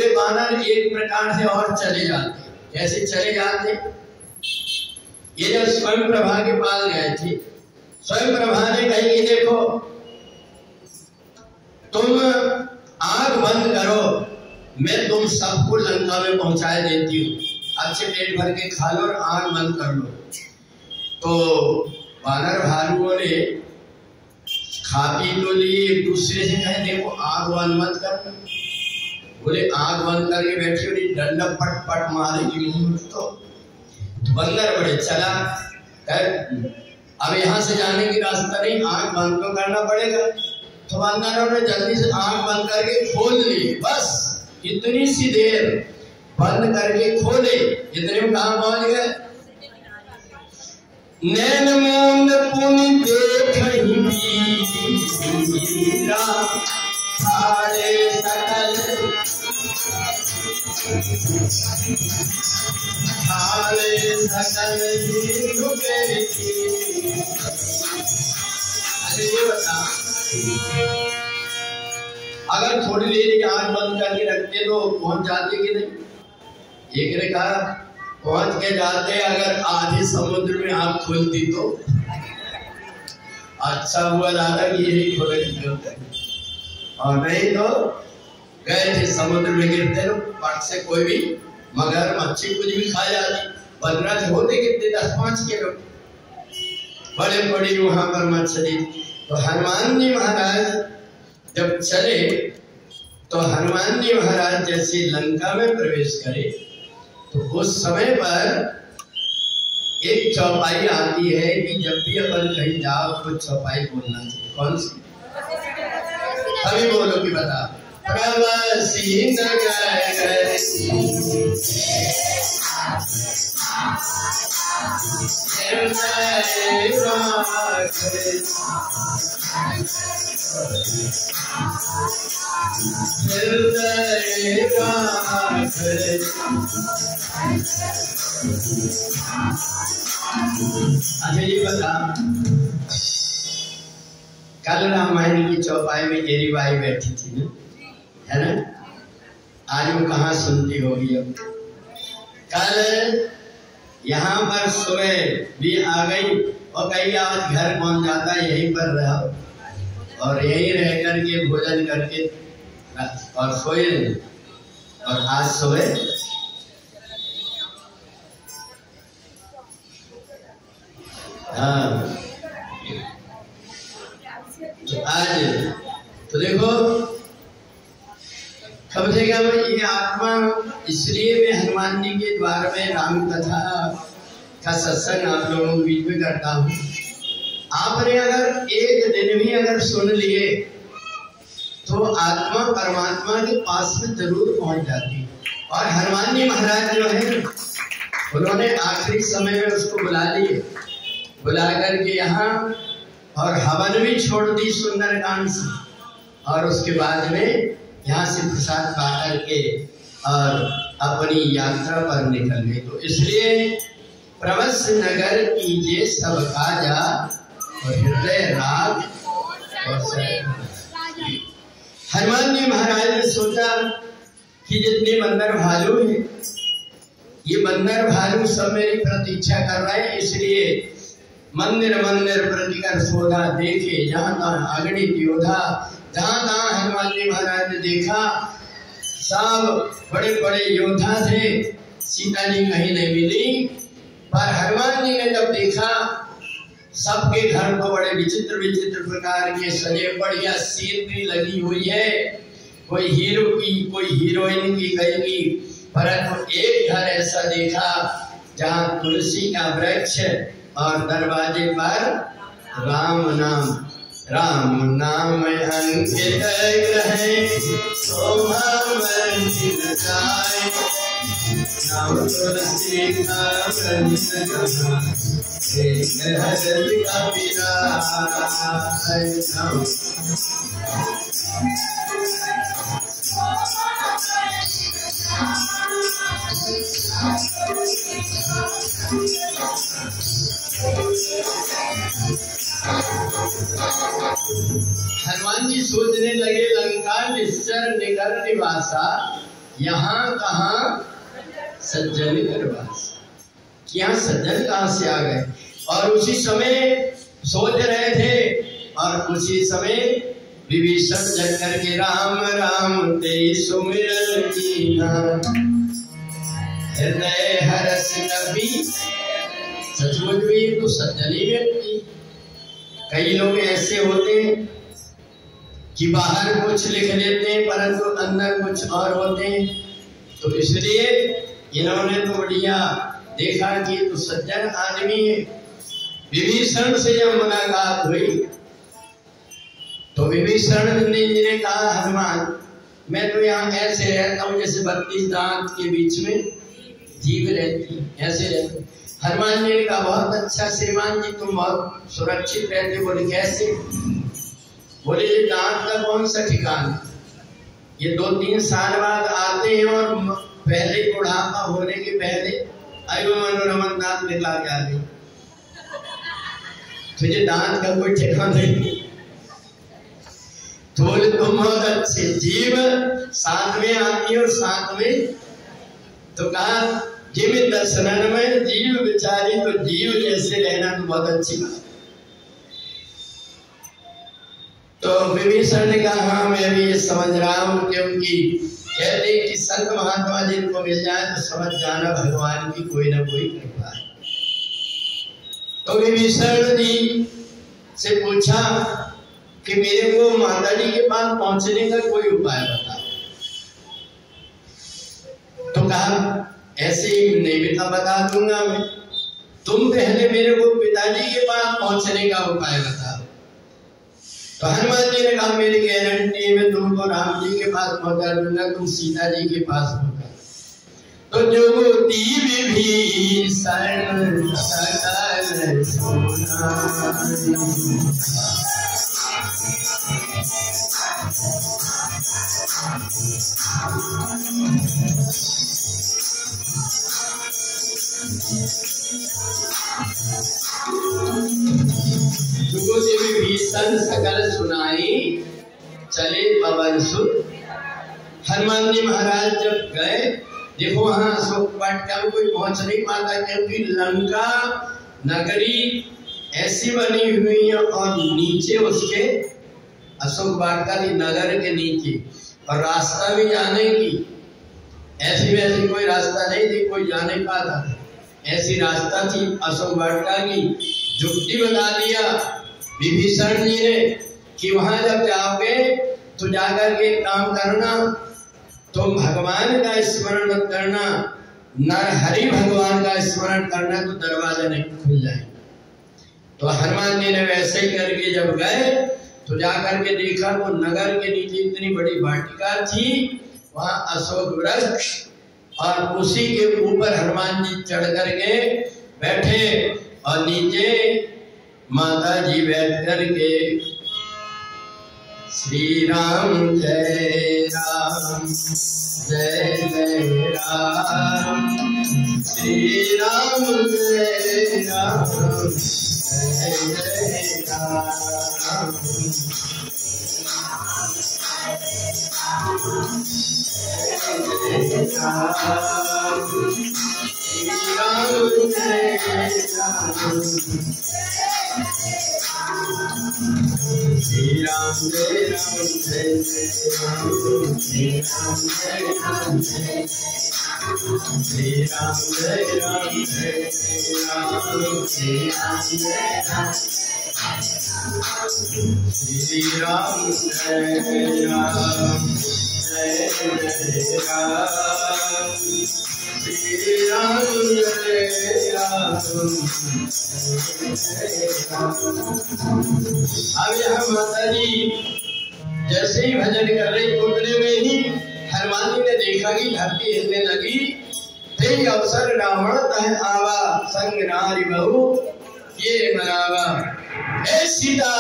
बानर एक प्रकार से और चले जाते। कैसे चले जाते? ये जब स्वयं प्रभा के पास गए थे, स्वयं प्रभा ने कही कि देखो तुम आंख बंद करो, मैं तुम सबको लंका में पहुंचा देती हूँ, अच्छे पेट भर के खा लो और आंख बंद कर लो। तो बानर भालुओं ने खा पी तो ली, एक दूसरे से कहे देखो आंख बंद मत कर। बोले आंख बंद करके बैठी हुई डंडा पट पट मारेगी मुंह। तो बंदर बड़े चला कर अब यहाँ से जाने की रास्ता नहीं, आंख बंद तो करना पड़ेगा। तो बंदरों ने जल्दी से आंख बंद करके खोल ली, बस इतनी सी देर बंद करके खोले, इतने में कहाँ पहुंच गए? नैन मूंद पुनि देखहि मीरा थारे सकल अरे ये बता, अगर थोड़ी देर की आंख बंद करके रखते तो पहुंच जाते कि नहीं? एक ने कहा पहुंच के जाते, अगर आधे समुद्र में आंख खुलती तो अच्छा हुआ दादा कि यही खोले और नहीं तो गए थे समुद्र में गिरते लोग, पट से कोई भी मगर मच्छी कुछ भी खा जाती। 15 होते कितने 10-5 किलो बड़े बड़ी वहां पर मछली। तो हनुमान जी महाराज जब चले तो हनुमान जी महाराज जैसे लंका में प्रवेश करे तो उस समय पर एक चौपाई आती है कि जब भी अपन कहीं जाओ तो चौपाई बोलना चाहिए। कौन सी? अभी बोलो कि बता। प्रवासी नगर अच्छा ये बता कल रामायण की चौपाई में मेरी बाई बैठी थी ना, है ना? आज वो कहाँ सुनती होगी। अब कल यहाँ पर सुबह भी आ गई और कहीं आज घर पहुंच जाता, यहीं पर रहा और यहीं रह करके भोजन करके और सोए। और आज सुबह हाँ, आज तो देखो कम से कम ये आत्मा, इसलिए मैं हनुमान जी के द्वार में राम कथा का सत्संग आप लोगों के बीच में करता हूँ। आपने अगर एक दिन भी अगर सुन लिए तो आत्मा परमात्मा के पास में जरूर पहुंच जाती है। और हनुमान जी महाराज जो है उन्होंने आखिरी समय में उसको बुला लिए, बुला करके यहाँ और हवन भी छोड़ दी सुंदरकांड से, और उसके बाद में यहाँ से प्रसाद पा करके और अपनी यात्रा पर निकल गए। तो इसलिए प्रवस नगर कीजिए सब काजा और हृदय राग और हनुमान जी महाराज ने सोचा कि जितने बंदर भालू हैं, ये बंदर भालू सब मेरी प्रतीक्षा कर रहे हैं, इसलिए मंदिर मंदिर प्रतिकर शोधा, देखे जहां तहां अगणित योद्धा, जहां तहां हनुमान जी महाराज ने देखा सब बड़े बड़े योद्धा थे। सीता जी कहीं नहीं मिली, पर हनुमान जी ने जब देखा सबके घर को बड़े विचित्र विचित्र प्रकार के सजे, बढ़िया सीनरी लगी हुई है, कोई हीरो की कोई हीरोइन की कहेगी, परंतु एक घर ऐसा देखा जहाँ तुलसी का वृक्ष और दरवाजे पर राम नाम अंकित रहे, शोभा मंदिर जाए, नाम तुलसी का हनुमान जी सोचने लगे, लंका निश्चर निकर निवासा, यहाँ कहाँ सज्जन निवास, यहाँ सज्जन कहाँ से आ गए। और उसी समय सोच रहे थे और उसी समय विभीषण जग करके राम राम ते सुमिरन कीना, हृदय हरस कभी। सचमुच भी तो सज्जन ही व्यक्ति। कई लोग ऐसे होते कि बाहर कुछ लिख लेते हैं परंतु अंदर कुछ और होते हैं। तो इसलिए इन्होंने तो बढ़िया देखा कि तो सज्जन आदमी है। विभीषण से जब मुलाकात हुई तो विभीषण ने कहा, हनुमान मैं तो यहाँ ऐसे रहता हूँ जैसे 32 दांत के बीच में जीव रहती, ऐसे रहता। हनुमान जी ने कहा, बहुत अच्छा श्रीमान जी, तुम बहुत सुरक्षित रहते। बोले कैसे? बोले ये दांत का कौन सा ठिकाना, ये 2-3 साल बाद आते हैं और पहले बुढ़ापा होने के पहले आयु मनोरमन दांत निकला के आ गई। तुझे दांत का कोई ठिकाना नहीं। तो बोले तुम बहुत अच्छे, जीव साथ में आती है और साथ में, तो कहा जीव दर्शनन में जीव बिचारी, तो जीव जैसे रहना तो बहुत अच्छी बात। तो विभीषण ने कहा, हाँ मैं भी ये समझ रहा हूँ, क्योंकि कहते कि संत महात्मा जिनको मिल जाए तो समझ जाना भगवान की कोई ना कोई कृपा है। तो विभीषण जी से पूछा कि मेरे को माता जी के पास पहुंचने का कोई उपाय बताओ। तो कहा ऐसे ही नहीं बता दूंगा मैं, तुम पहले मेरे को पिताजी के पास पहुंचने का उपाय बताओ। तो हनुमान जी ने कहा, मेरी गारंटी में तुमको राम जी के पास पहुंचा दूंगा, तुम सीता जी के पास पहुंचा। तो जो विभीषण सकल सोना, जुगो देवी भीषण सकल सुनाई चले पवन सुत। हनुमान जी महाराज जब गए, देखो वहां अशोक वाटिका में कोई पहुंच नहीं पाता, क्योंकि लंका नगरी ऐसी बनी हुई है और नीचे उसके अशोक वाटिका की नगर के नीचे, और रास्ता भी जाने की ऐसी वैसी कोई रास्ता नहीं थी, कोई जा नहीं पाता, ऐसी रास्ता थी अशोक वाटिका की। जुक्ति बता दिया विभीषण जी ने कि वहां जब जाओगे तो जाकर के काम करना, तुम भगवान का स्मरण मत करना, नरहरि भगवान का स्मरण करना, तो दरवाजा नहीं खुल जाएगा। तो हनुमान जी ने वैसे ही करके जब गए तो जाकर के देखा तो नगर के नीचे इतनी बड़ी वाटिका थी, वहां अशोक वृक्ष, और उसी के ऊपर हनुमान जी चढ़ करके बैठे और नीचे माता जी बैठ करके श्री राम जय राम जय जय राम, श्री राम जय राम जय जय राम, श्री राम जय राम जय जय राम, श्री राम जय राम जय, श्री राम जय राम जय जय राम, श्री राम जय राम, श्री राम जय राम जय जय राम, श्री राम जय राम जय राम। अब यह माता जी जैसे ही भजन कर रही, उतने में ही हनुमान जी ने देखा कि धरती हिलने लगी। ते अवसर रावण तह आवा, संग नारी बहु ये मनावा। ए सीता,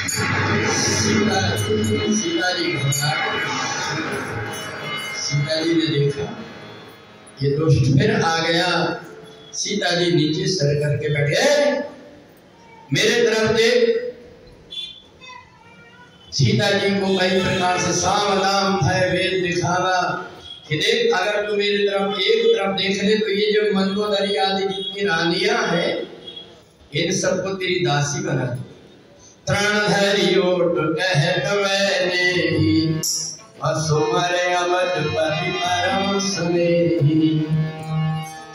सीता सीता जी सीता जी ने देखा ये दुष्ट फिर आ गया। सीता जी नीचे सर करके बैठे, मेरे तरफ देख। सीता जी को कई प्रकार से साम दाम भय वेद दिखावा कि देख, अगर तू मेरी तरफ एक तरफ देख ले तो ये जो मंदोदरी आदि जितनी रानियां हैं, इन सबको तेरी दासी बना दे। त्राणधरियोट कहत मैंने ही, असुमर अवधपति परम स्नेही,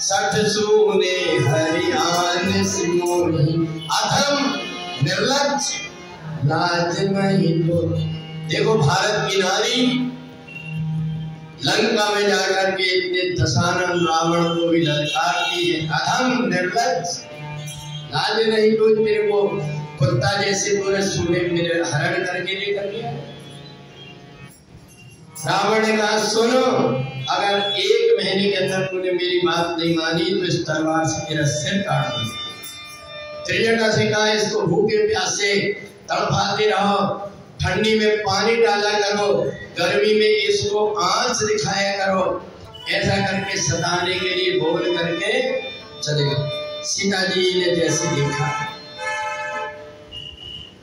सठ सूने हरियान सिमोही, अधम निर्लज्ज लाज नहीं तो। देखो भारत की नारी लंका में जाकर के इतने दशानन रावण को भी ललकारती है, अधम निर्लज्ज, लाज नहीं तो। तेरे को कुत्ता जैसे पूरे सूने मेरे हरण करके लेकर गया। रावण ने कहा सुनो, अगर 1 महीने के अंदर तूने मेरी बात नहीं मानी तो इस तलवार से तेरा सिर काट दूंगा। त्रिजटा से कहा इसको भूखे प्यासे तड़पाते रहो, ठंडी में पानी डाला करो, गर्मी में इसको आंच दिखाया करो, ऐसा करके सताने के लिए बोल करके चले गए। सीता जी ने जैसे देखा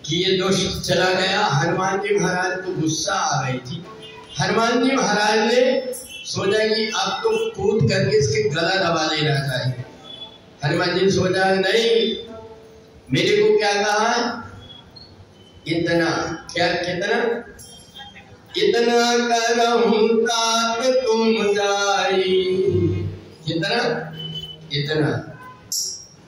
कि ये दुष्ट चला गया, हनुमान जी महाराज को गुस्सा आ गई थी। हनुमान जी महाराज ने सोचा कि अब तो कूद करके इसके गला दबा देना चाहिए। हनुमान जी ने सोचा नहीं, मेरे को क्या कहा, इतना क्या, कितना इतना करहूं तात तुम जाई, कितना इतना।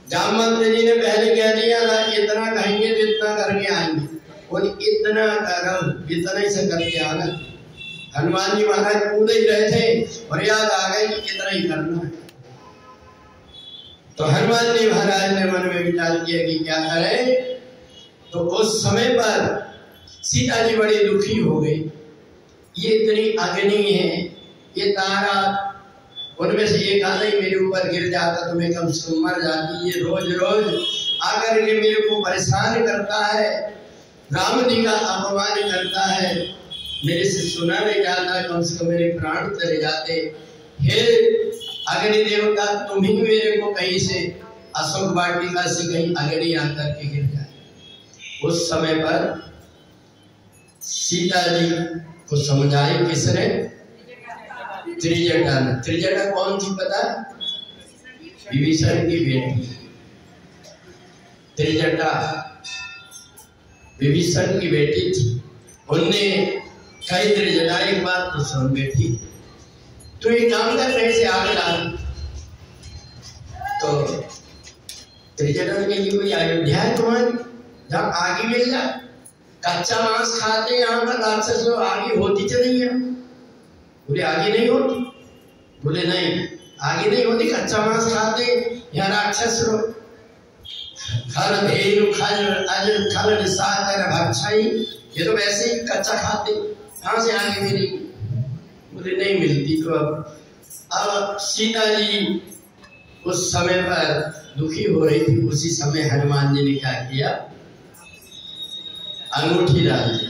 जामवंत जी ने पहले कह दिया ना, इतना कहेंगे तो इतना करके आएंगे, और इतना करम, इतना ही से करके आना। हनुमान जी महाराज कूद ही रहे थे और याद आ गए कि इतना ही करना है। तो हनुमान जी महाराज ने मन में विचार किया कि क्या करें। तो उस समय पर सीता जी बड़ी दुखी हो गई। ये इतनी अग्नि है, ये तारा, उनमें से एक आधा ही मेरे ऊपर गिर जाता तो मैं कम से कम मर जाती। ये रोज रोज आकर के मेरे को परेशान करता है, राम जी का अपमान करता है, मेरे से सुना नहीं जाता, कम से कम मेरे प्राण चले जाते। हे अग्नि देवता, तुम ही मेरे को कहीं से अशोक वाटिका से कहीं अग्नि आकर के गिर जाए। उस समय पर सीता जी को समझाई किसने? त्रिजटा ने। त्रिजटा कौन थी पता? विभीषण की बेटी त्रिजटा विभीषण की बेटी थी। उनने कई त्रिजटा एक बात तो सुन बेटी, तो ये काम कर रहे से आग डाल। तो त्रिजटा ने कही कोई अयोध्या है तुम्हारी जहाँ आगे मिल जाए? कच्चा मांस खाते यहाँ पर राक्षस लोग, आगे होती चली है। बोले आगे नहीं होती? बोले नहीं आगे नहीं होती, कच्चा मांस खाते यहाँ राक्षस लोग। खल धेनु खल अज खल निसाकर भक्षई, ये तो वैसे ही कच्चा खाते, कहाँ से आगे मिलेगी? बोले नहीं मिलती। तो अब सीता जी उस समय पर दुखी हो रही थी। उसी समय हनुमान जी ने क्या किया? अंगूठी डाल दी।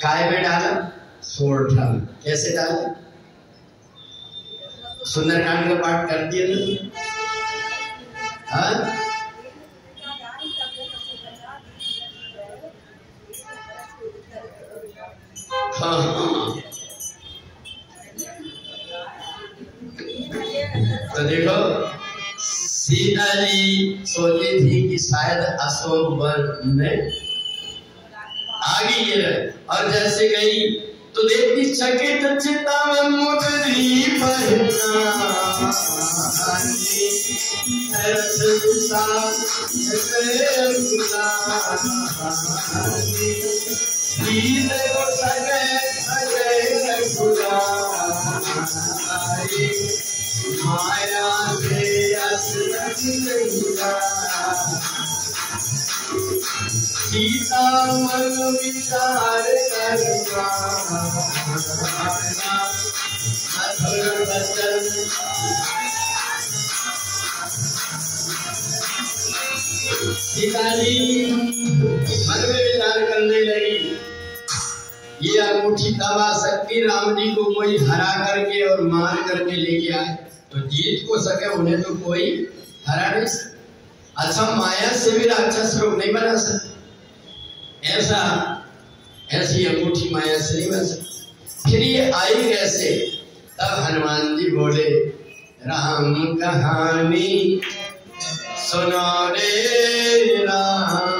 काय में डाला? सोरठा में। कैसे डाला? सुंदरकांड का पाठ कर दिया ना? हाँ? हाँ। तो देखो सीता जी सोची थी कि शायद अशोक वन में आ गई है, और जैसे गई तो देखती चकित चित्ता मुदरी माया सीता मन विचार सीता जी मन में विचार करने लगी, ये अंगूठी तब आ सकती राम जी को कोई हरा करके और मार करके लेके आए तो जीत को सके, उन्हें तो कोई हरा नहीं सकता। अच्छा माया से भी राक्षस लोग नहीं बना सकते, ऐसी अंगूठी माया से नहीं बन सकती। फिर ये आई कैसे? तब हनुमान जी बोले राम कहानी सुनो रे राम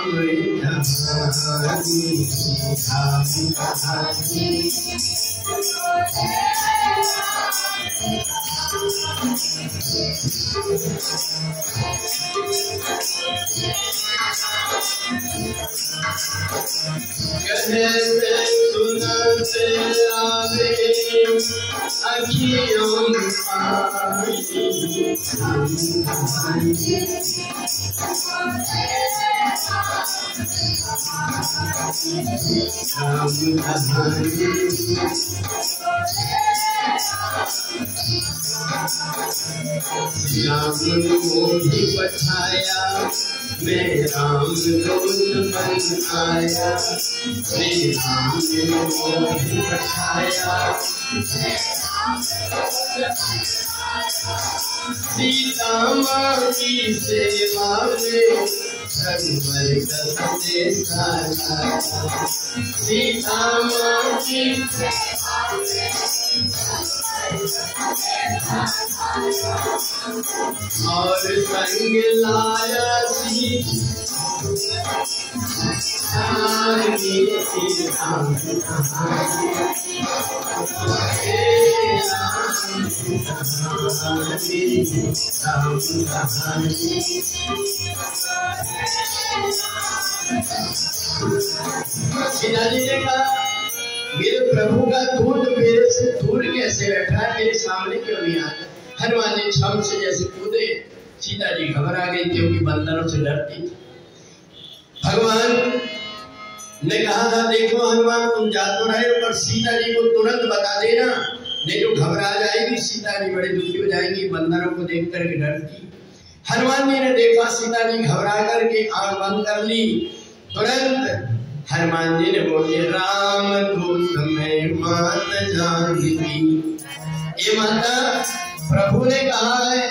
कहते सुनते आवे अखियों में मोदी पछाया मैं राम दूत बन आया, मैं राम मोदी पछाया सीता माँ की सेवा में रघुवर करते सारा, सीता माँ की और संग लाया सीताजी ने कहा मेरे प्रभु का दूत मेरे से दूर कैसे बैठा है, मेरे सामने क्यों नहीं आया? हनुमान जी छम से जैसे कूदे, सीता जी घबरा गई क्योंकि बंदरों से डरती थी। भगवान ने कहा था देखो हनुमान तुम जा तो रहे हो पर सीता जी को तुरंत बता देना, नहीं तो घबरा जाएगी सीता जी, बड़ी दुखी हो जाएगी, बंदरों को देख करके डरती। हनुमान जी ने देखा सीता जी घबरा करके आंख बंद कर ली, तुरंत हनुमान जी ने बोले राम दूत में मात जानकी, ये माता प्रभु ने कहा है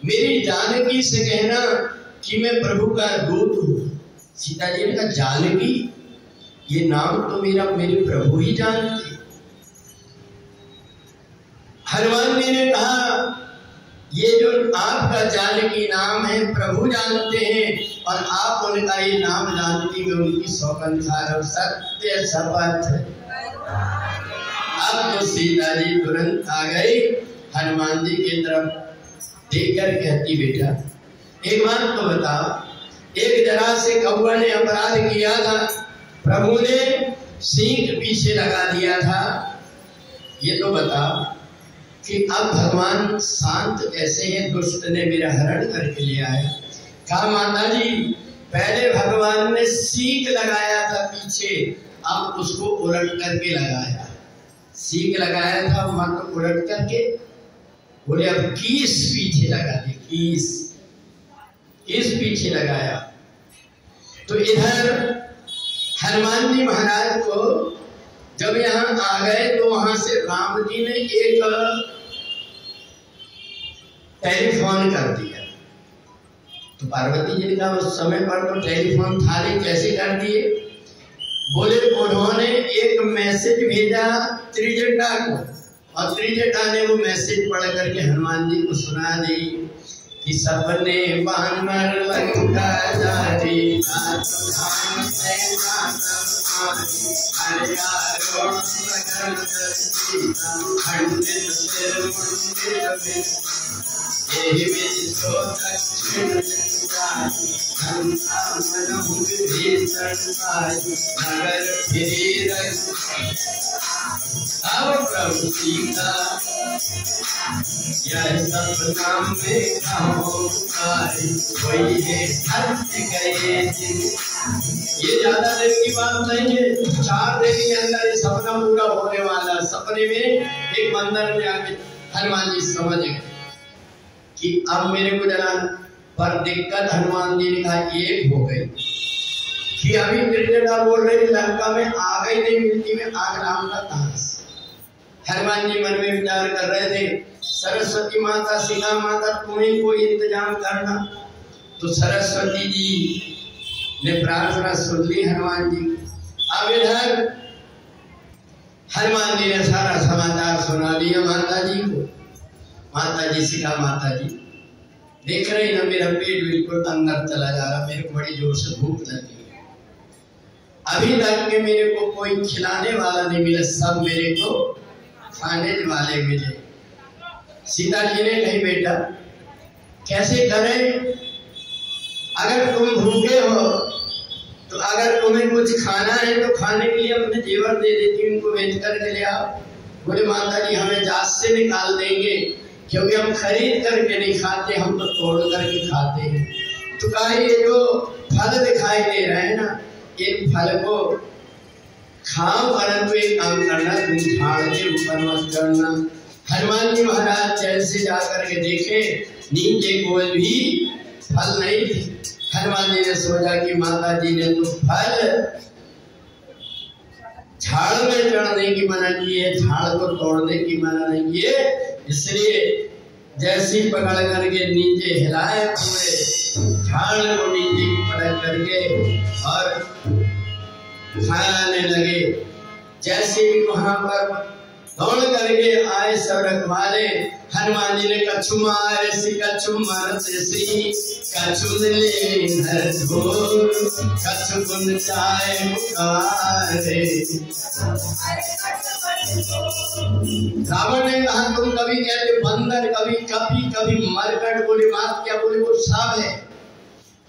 मेरी जानकी से कहना कि मैं प्रभु का दूत हूं। सीता जी ने कहा जानकी, ये नाम तो मेरे प्रभु ही जानते। हनुमान जी ने कहा ये जो आपका जानकी नाम है प्रभु जानते हैं और आप उनका ये नाम जानती में उनकी सौगंध खा रहे हो, सत्य शपथ। अब तो सीता जी तुरंत आ गई, हनुमान जी की तरफ देखकर कहती बेटा एक बात तो बताओ, एक जरा से कौवा ने अपराध किया था, प्रभु ने सींग पीछे लगा दिया था, ये तो बताओ कि अब भगवान शांत कैसे हैं, दुष्ट ने मेरा हरण करके ले आया। कहा माता जी पहले भगवान ने सींग लगाया था पीछे, अब उसको उलट करके लगाया। सींग लगाया था मत उलट करके, बोले अब कीस पीछे लगा दे, कीस पीछे लगाया। तो इधर हनुमान जी महाराज को जब यहाँ आ गए तो वहां से राम जी ने एक टेलीफोन कर दिया। तो पार्वती जी ने कहा उस समय पर तो टेलीफोन था नहीं, कैसे कर दिए? बोले उन्होंने एक मैसेज भेजा त्रिजटा को और त्रिजटा ने वो मैसेज पढ़ करके हनुमान जी को सुना दी कि सपने बानर लंका जारी अब प्रभु सीता यह सपना में वही है सत्य गए। ये ज्यादा देर की बात नहीं है, 4 दिन के अंदर ये सपना पूरा होने वाला। सपने में एक मंदिर में आके हनुमान जी समझ गए कि अब मेरे को जरा पर दिक्कत। हनुमान जी ने कहा एक हो गई कि अभी त्रिजटा बोल रही लंका में आग ही नहीं मिलती, में आग नाम का कहां से? हनुमान जी मन में विचार कर रहे थे, सरस्वती माता सीता माता तुम्हें कोई इंतजाम करना। तो सरस्वती जी ने प्रार्थना सुन ली हनुमान जी। अब इधर हनुमान जी ने सारा समाचार सुना दिया माता जी को। माता जी से कहा माता जी देख रही ना मेरा पेट बिल्कुल अंदर चला जा रहा, मेरे को बड़ी जोर से भूख लगी है, अभी तक के मेरे को कोई खिलाने वाला नहीं मिला, सब मेरे को खाने वाले मिले। सीता जी ने कही बेटा कैसे करें, अगर तुम भूखे हो तो अगर तुम्हें कुछ खाना है तो खाने के लिए अपने जेवर दे देती, उनको बेच करके ले आओ। बोले माता जी हमें जात से निकाल देंगे क्योंकि हम खरीद करके नहीं खाते, हम तो तोड़ करके खाते हैं। तो कहा ये जो फल दिखाई दे रहे हैं ना, इन फल को खाओ, परंतु एक काम करना तुम झाड़ के ऊपर मत करना। हनुमान जी महाराज चैन से जाकर के देखे नीचे कोई भी फल नहीं थे। हनुमान जी ने सोचा कि माता जी ने तो फल झाड़ में चढ़ने की मना की है, झाड़ को तोड़ने की मना नहीं की है, इसलिए जैसी पकड़ करके नीचे हिलाए, पूरे झाड़ को नीचे पटक करके और खाने लगे। जैसे भी वहां पर दौड़ करके आए सब रखवाले, हनुमान जी ने कछु मार से कछु मरत सी कछु ले धोर कछु गुन चाय मुकारे। रावण ने कहा तुम कभी कहते बंदर, कभी कभी कभी मरकट, बोले बात क्या? बोले वो सब है,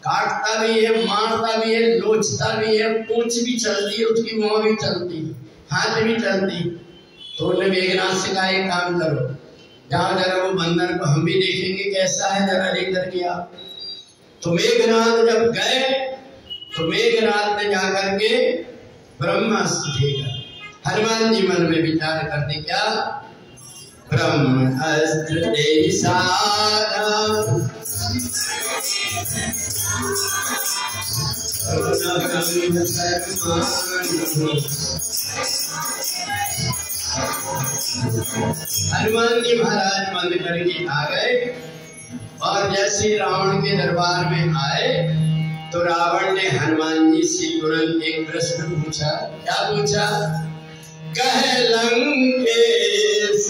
काटता भी है, मारता भी है, लोचता भी है, पूंछ भी चलती है, उसकी मुंह भी चलती, हाथ भी चलती। तो उन्होंने मेघनाथ से कहा एक काम करो, जाओ जरा वो बंदर को हम भी देखेंगे कैसा है, जरा लेकर के आओ। तो मेघनाथ जब गए तो मेघनाथ ने जाकर के ब्रह्मास्त्र फेंका। हनुमान जी मन में विचार करते क्या ब्रह्मास्त्र दे सारा हनुमान जी महाराज बंद करके आ गए और जैसे रावण के दरबार में आए तो रावण ने हनुमान जी से तुरंत एक प्रश्न पूछा। क्या पूछा? कह लंकेश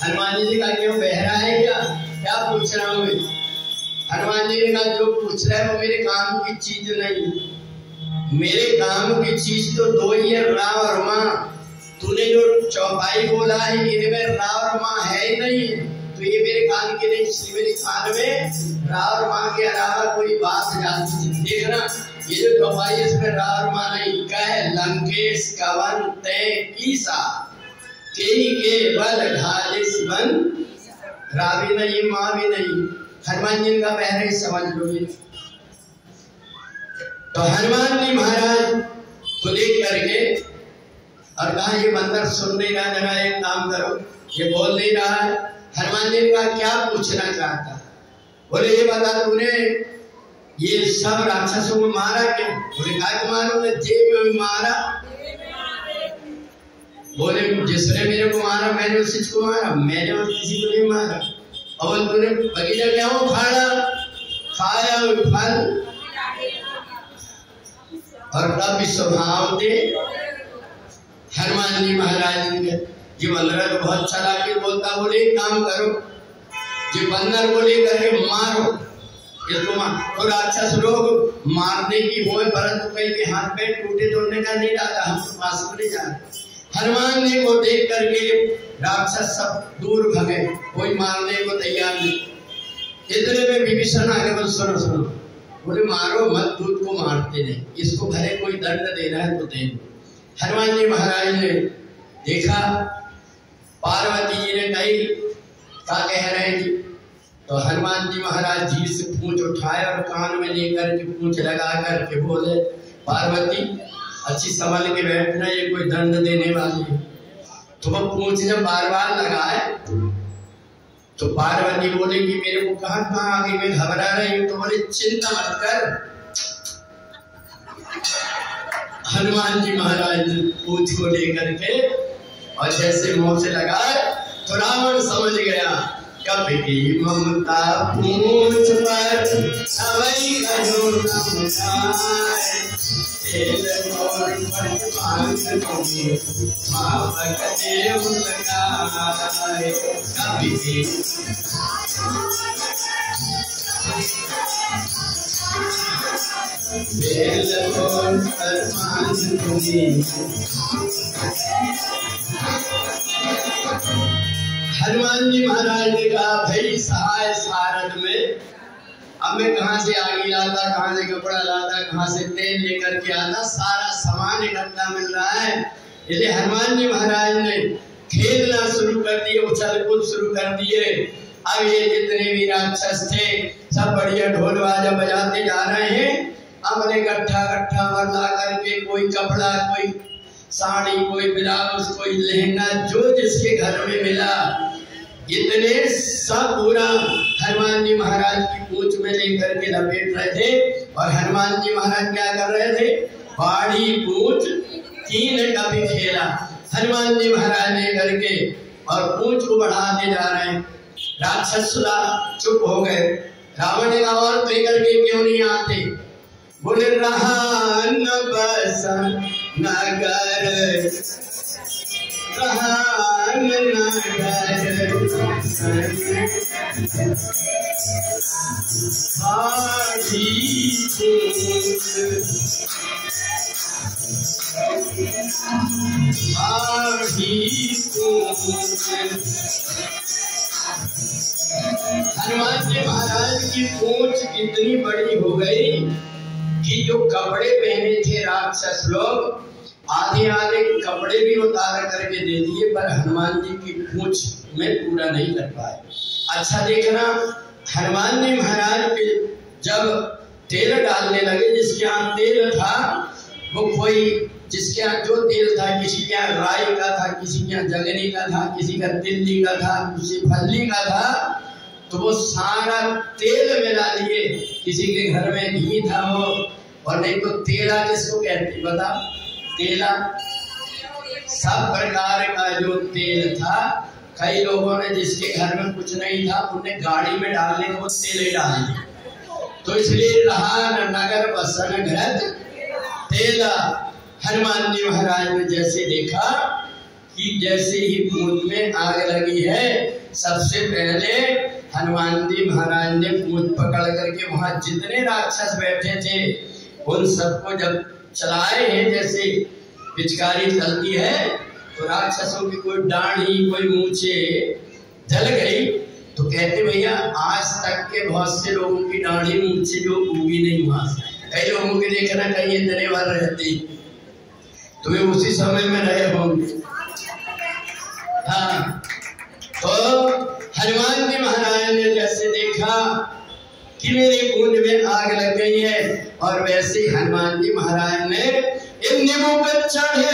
हनुमान जी का क्यों बहरा है? क्या पूछ रहा हूँ मैं? हनुमान जी ने कहा जो पूछ रहा है वो मेरे काम की चीज नहीं। मेरे काम की चीज तो दो ही है, रा और माँ। तूने जो चौपाई बोला है इनमें रा और माँ है ही नहीं, तो ये मेरे कान के नहीं। मेरे कान में रा और माँ के अलावा कोई बात जाती। देखना ये जो चौपाई है इसमें रा और माँ नहीं। कह लंकेश कवन तय कीसा के बल ढालिस बन। रा भी नहीं माँ भी नहीं। हनुमान जी का पहले समझ लो ये। तो हनुमान जी महाराज को देख करके और कहा ये बंदर सुन नहीं रहा, जरा एक काम करो, ये बोल नहीं रहा है। हनुमान जी ने कहा क्या पूछना चाहता? बोले ये बता तूने ये सब राक्षसों को मारा क्या? बोले क्या मारो? जेब में मारा। बोले जिसने मेरे को मारा मैंने उसी को मारा, मैंने और किसी को नहीं मारा। और तूने बगीचा क्या उखाड़ा, खाया फल और कभी स्वभाव दे। हनुमान जी महाराज ने ये बंदर तो बहुत चालाकी बोलता। बोले एक काम करो, ये बंदर को लेकर के मारो इसको मार। और राक्षस लोग मारने की हो परंतु कहीं के हाथ में टूटे तोड़ने का नहीं डाला, हम तो पास में नहीं जाना। हनुमान जी को देख करके राक्षस सब दूर भगे, कोई मारने को तैयार नहीं। इतने में विभीषण आगे बोले सुनो सुनो, बोले मारो मत, दूध को मारते नहीं, इसको भले कोई दंड देना है तो दे। हनुमान जी महाराज ने देखा पार्वती जी ने कही क्या कह रहे हैं जी। तो हनुमान जी महाराज जी से पूंछ उठाए और कान में लेकर के पूंछ लगा करके बोले पार्वती अच्छी संभल के बैठना, ये कोई दंड देने वाली है। तो वह पूंछ जब बार बार लगाए तो पार्वती बोले कि मेरे को कहाँ कहाँ आगे मैं घबरा रही हूँ। तो बोले चिंता मत कर। हनुमान जी महाराज पूंछ को लेकर के और जैसे मुंह से लगाए तो रावण समझ गया कभी की ममता पूंछ पर सवई करो हनुमान जी महाराज ने कहा भाई सहाय सारद में अब मैं कहाँ से आगे लाता, कहाँ से कपड़ा लाता, कहाँ से तेल लेकर के आता, सारा सामान इकट्ठा मिल रहा है। इसलिए हनुमान जी महाराज ने खेलना शुरू कर दिए, उछल कूद शुरू कर दिए। अब ये जितने भी राक्षस थे सब बढ़िया ढोल बाजा बजाते जा रहे हैं। अब ने गट्ठा ला करके कोई कपड़ा, कोई साड़ी, कोई ब्लाउज, कोई लहंगा, जो जिसके घर में मिला इतने सब पूरा हनुमान जी महाराज की पूंछ में लेकर के लपेट रहे थे। और हनुमान जी महाराज क्या कर रहे थे? बाड़ी पूंछ तीन कभी खेला हनुमान जी महाराज ने करके और पूंछ को बढ़ाते जा रहे हैं। राक्षस चुप हो गए। रावण ने कहा और तो करके क्यों नहीं आते? बोले रहा न बस नगर, रहा नगर हनुमान जी महाराज की पूंछ इतनी बड़ी हो गई कि जो कपड़े पहने थे राक्षस लोग, आधे आधे कपड़े भी उतार करके दे दिए, पर हनुमान जी की पूंछ में पूरा नहीं कर पाए। अच्छा देखना, हनुमान जी महाराज जब तेल डालने लगे, जिसके यहाँ तेल था वो कोई, जिसके यहाँ जो तेल था, किसी के यहाँ राई का था, किसी के यहाँ जगनी का था, किसी का तिल्ली का था, किसी फल्ली का था, तो वो सारा तेल मिला लिए। किसी के घर में घी था वो, और नहीं तो तेला किसको कहते बता, तेला सब प्रकार का जो तेल था। कई लोगों ने जिसके घर में कुछ नहीं था उन्हें गाड़ी में डालने को तेल डाल दिया, तो इसलिए रहा नगर बसन घृत तेला। हनुमान जी महाराज ने जैसे देखा कि जैसे ही पूंछ में आग लगी है, सबसे पहले हनुमान जी महाराज ने पूंछ पकड़ करके वहां जितने राक्षस बैठे थे उन सबको जब चलाए हैं, जैसे पिचकारी चलती है तो राक्षसों की कोई डाढ़ी कोई मूछे जल गई, तो कहते भैया आज तक के बहुत से लोगों की दाढ़ी मूछे जो उगी नहीं वहां से। कई लोगों के देखना कहीं इतने बार रहती, तुम्हें उसी समय में रहे होंगे। हाँ, तो हनुमान जी महाराज ने जैसे देखा कि मेरी पूंछ में आग लग गई है, और वैसे हनुमान जी महाराज ने चढ़े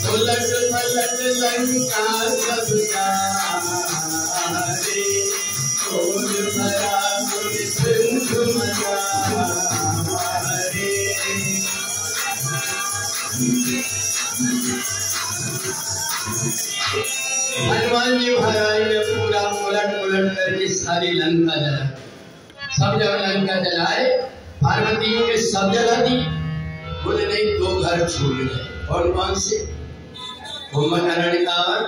उलट पलट लंका सब हनुमान जी महाराज ने पूरा उलट उलट करके सारी लंका जला। सब जब लंका जलाए, पार्वती के सब जला दी, बोले नहीं दो घर छूट गए। कौन कौन से? कुंभकर्ण का और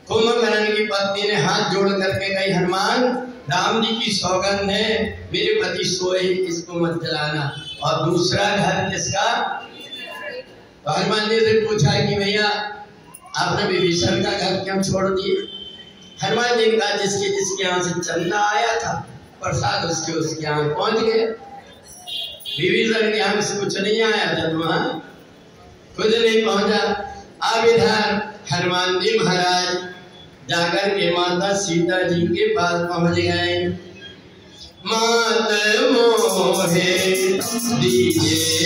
कुंभकर्ण की पत्नी ने हाथ जोड़ करके कही, हनुमान राम जी की सौगंध है, मेरे पति सोए इसको मत जलाना। और दूसरा घर किसका? तो हनुमान जी से पूछा कि भैया आपने विभीषण का घर क्यों छोड़ दिए? हनुमान जी ने कहा जिसके जिसके यहाँ से चंदा आया था प्रसाद उसके उसके यहाँ पहुंच गए। विभीषण के यहाँ से कुछ नहीं आया था, वहां कुछ नहीं पहुंचा। अब इधर हनुमान जी महाराज जाकर के माता सीता जी के पास पहुंच गए। मात मोहे दीजिए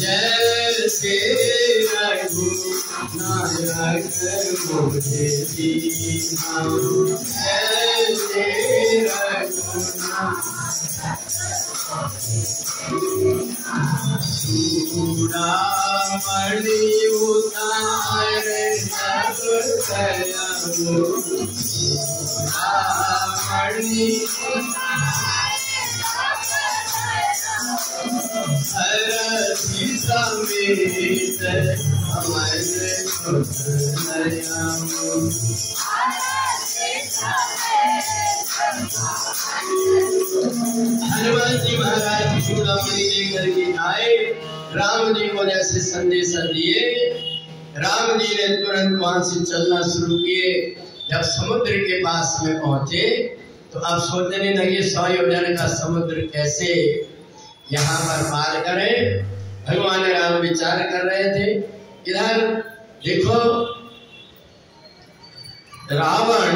जैसे रघु नायक मुझे दीना, जैसे चूड़ामणि उतार सब दयालु, चूड़ामणि हरति समेत अमर सुख नयनु। हनुमान जी महाराज चूड़ामणि लेकर के आए, राम जी को जैसे संदेश दिए, राम जी ने तुरंत वहां से चलना शुरू किए। जब समुद्र के पास में पहुंचे तो अब सोचने लगे 100 योजन का समुद्र कैसे यहाँ पर पार करें। भगवान राम विचार कर रहे थे। इधर देखो रावण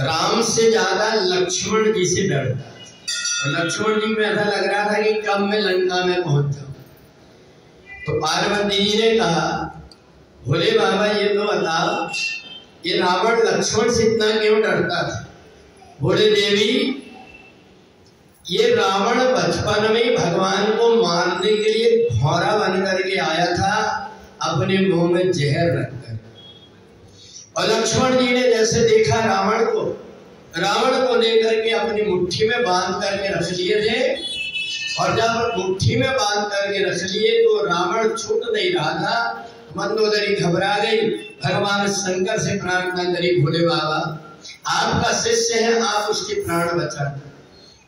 राम से ज्यादा लक्ष्मण जी से डरता, और लक्ष्मण जी में ऐसा लग रहा था कि कब मैं लंका में पहुंच जाऊं। तो पार्वती जी ने कहा भोले बाबा ये तो बताओ ये रावण लक्ष्मण से इतना क्यों डरता था? बोले देवी ये रावण बचपन में भगवान को मारने के लिए घोड़ा बन करके आया था, अपने मुंह में जहर रखकर। और लक्ष्मण जी ने जैसे देखा रावण को लेकर के अपनी मुट्ठी में बांध करके रख लिए थे, और जब मुट्ठी में बांध करके रख लिए तो रावण छूट नहीं रहा था। मंदोदरी घबरा गई, भगवान शंकर से प्रार्थना करी, भोले बाबा आपका शिष्य है, आप उसके प्राण बचा।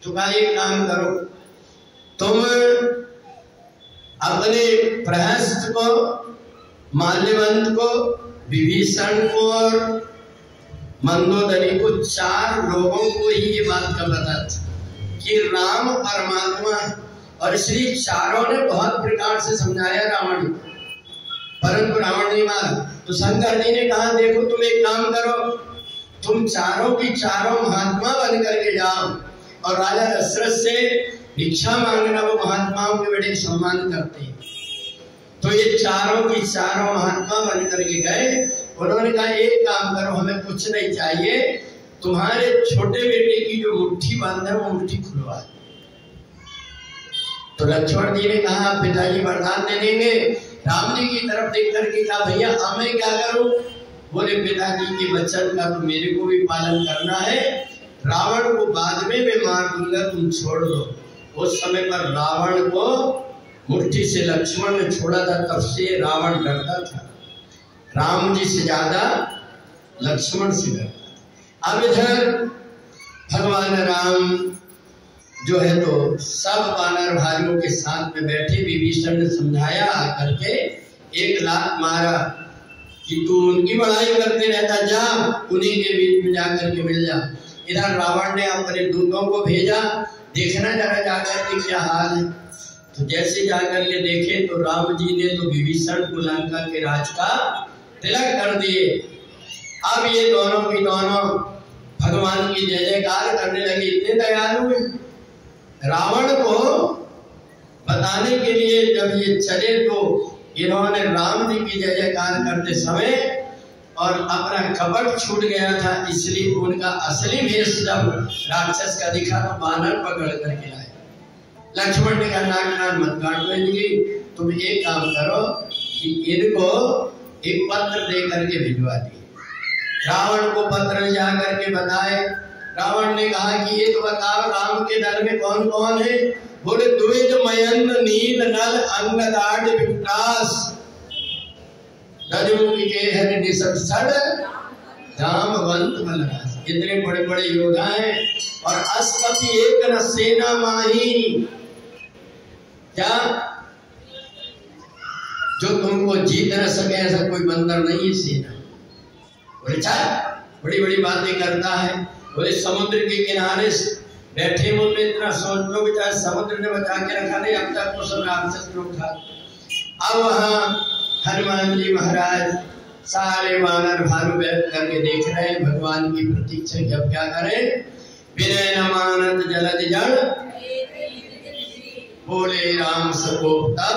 तो कहा एक काम करो, तुम अपने प्रहस्त को, माल्यवंत को, विभीषण को और मंदोदरी को, 4 लोगों को ही ये बात का पता था कि राम परमात्मा है। और इसलिए चारों ने बहुत प्रकार से समझाया रावण, परंतु रावण नहीं माना। तो शंकर जी ने कहा देखो तुम एक काम करो, तुम चारों की चारों महात्मा बन करके जाओ और राजा दशरथ से भिक्षा मांगना, वो महात्माओं के बड़े सम्मान करते हैं। तो ये चारों की चारों महात्मा बन करके गए। उन्होंने कहा एक काम करो, हमें कुछ नहीं चाहिए, तुम्हारे छोटे बेटे की जो मुट्ठी बंद है वो मुट्ठी खुलवा। तो लक्ष्मण जी ने कहा पिताजी वरदान दे देंगे। राम जी की तरफ देख करके कहा भैया अब मैं क्या करूं? बोले पिताजी के वचन का तो मेरे को भी पालन करना है, रावण को बाद में मैं मार दूंगा, तुम छोड़ दो। उस समय पर रावण को मुट्ठी से लक्ष्मण ने छोड़ा था, तब से रावण डरता था, राम जी से ज्यादा लक्ष्मण से डरता। अब इधर भगवान राम जो है तो सब वानर भाइयों के साथ में बैठे, विभीषण ने समझाया करके 1 लाख मारा कि तू उनकी बड़ाई करते रहता, जा उन्हीं के बीच में जाकर के मिल जा। इधर रावण ने अपने दूतों को भेजा, देखना जरा जाकर के क्या हाल है। तो जैसे जाकर के देखे तो राम जी ने तो विभीषण को लंका के राज का तिलक कर दिए। अब ये दोनों की दोनों भगवान की जय जयकार करने लगे, इतने दयालु हैं। रावण को बताने के लिए जब ये चले तो इन्होंने राम जी की जय जयकार करते समय और अपना कपट छूट गया था, इसलिए उनका असली भेष जब राक्षस का दिखा तो बानर पकड़ करके लाए। लक्ष्मण ने कहा नाक कान मत काट लेंगे, तुम एक काम करो कि इनको एक पत्र दे करके भिजवा दिए। रावण को पत्र जा करके बताए। रावण ने कहा कि ये तो बताओ राम के दल में कौन कौन है? बोले द्विज मयंद नील नल अंगदाढ़ विकटास रजमुख के हर निसड़ जामवंत बलराज। इतने बड़े बड़े योद्धा हैं और अस्पति एक न सेना माही, क्या जो तुमको जीत न सके ऐसा कोई बंदर नहीं है सेना। बोले बड़ी बड़ी बातें करता है। बोले समुद्र के किनारे बैठे मुझे इतना सोच लो बेचारे समुद्र ने बचा के रखा नहीं, अब तक तो सब राक्षस लोग था। अब वहाँ हनुमान जी महाराज सारे वानर भालू बैठ करके देख रहे हैं भगवान की प्रतीक्षा की। अब क्या करें? विनय न मानत जलद जड़ बोले राम सको तब।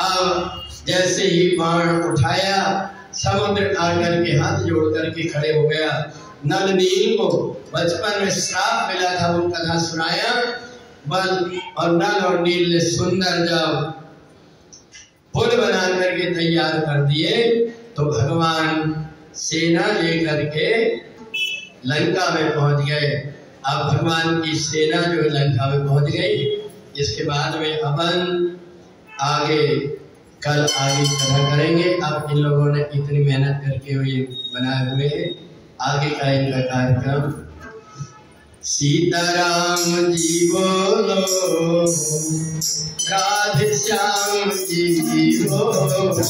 अब जैसे ही बाण उठाया समुद्र आकर के हाथ जोड़ करके खड़े हो गया। नल नील को बचपन में श्राप मिला था, वो कथा सुनाया। बल और नल और नील ने सुंदर जब पुल बना करके तैयार कर दिए तो भगवान सेना लेकर के लंका में पहुंच गए। अब भगवान की सेना जो है लंका में पहुंच गई। इसके बाद में अपन आगे कल आगे कथा करेंगे। अब इन लोगों ने इतनी मेहनत करके ये बनाए हुए हैं, आगे का इनका कार्यक्रम। सीताराम जी बोलो, राधे श्याम जी बोलो,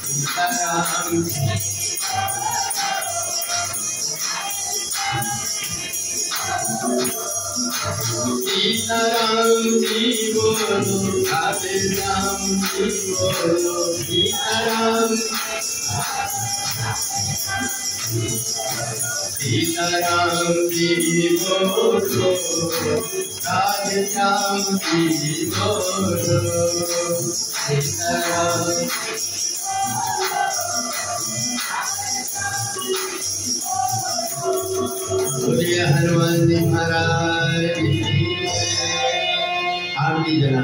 सीताराम सीताराम जी बोलो, राधे श्याम जी बोलो, सीताराम सीताराम जी बोलो, राधे श्याम जी बोलो, सीताराम। बोलिए हनुमान जी महाराज आरती जना।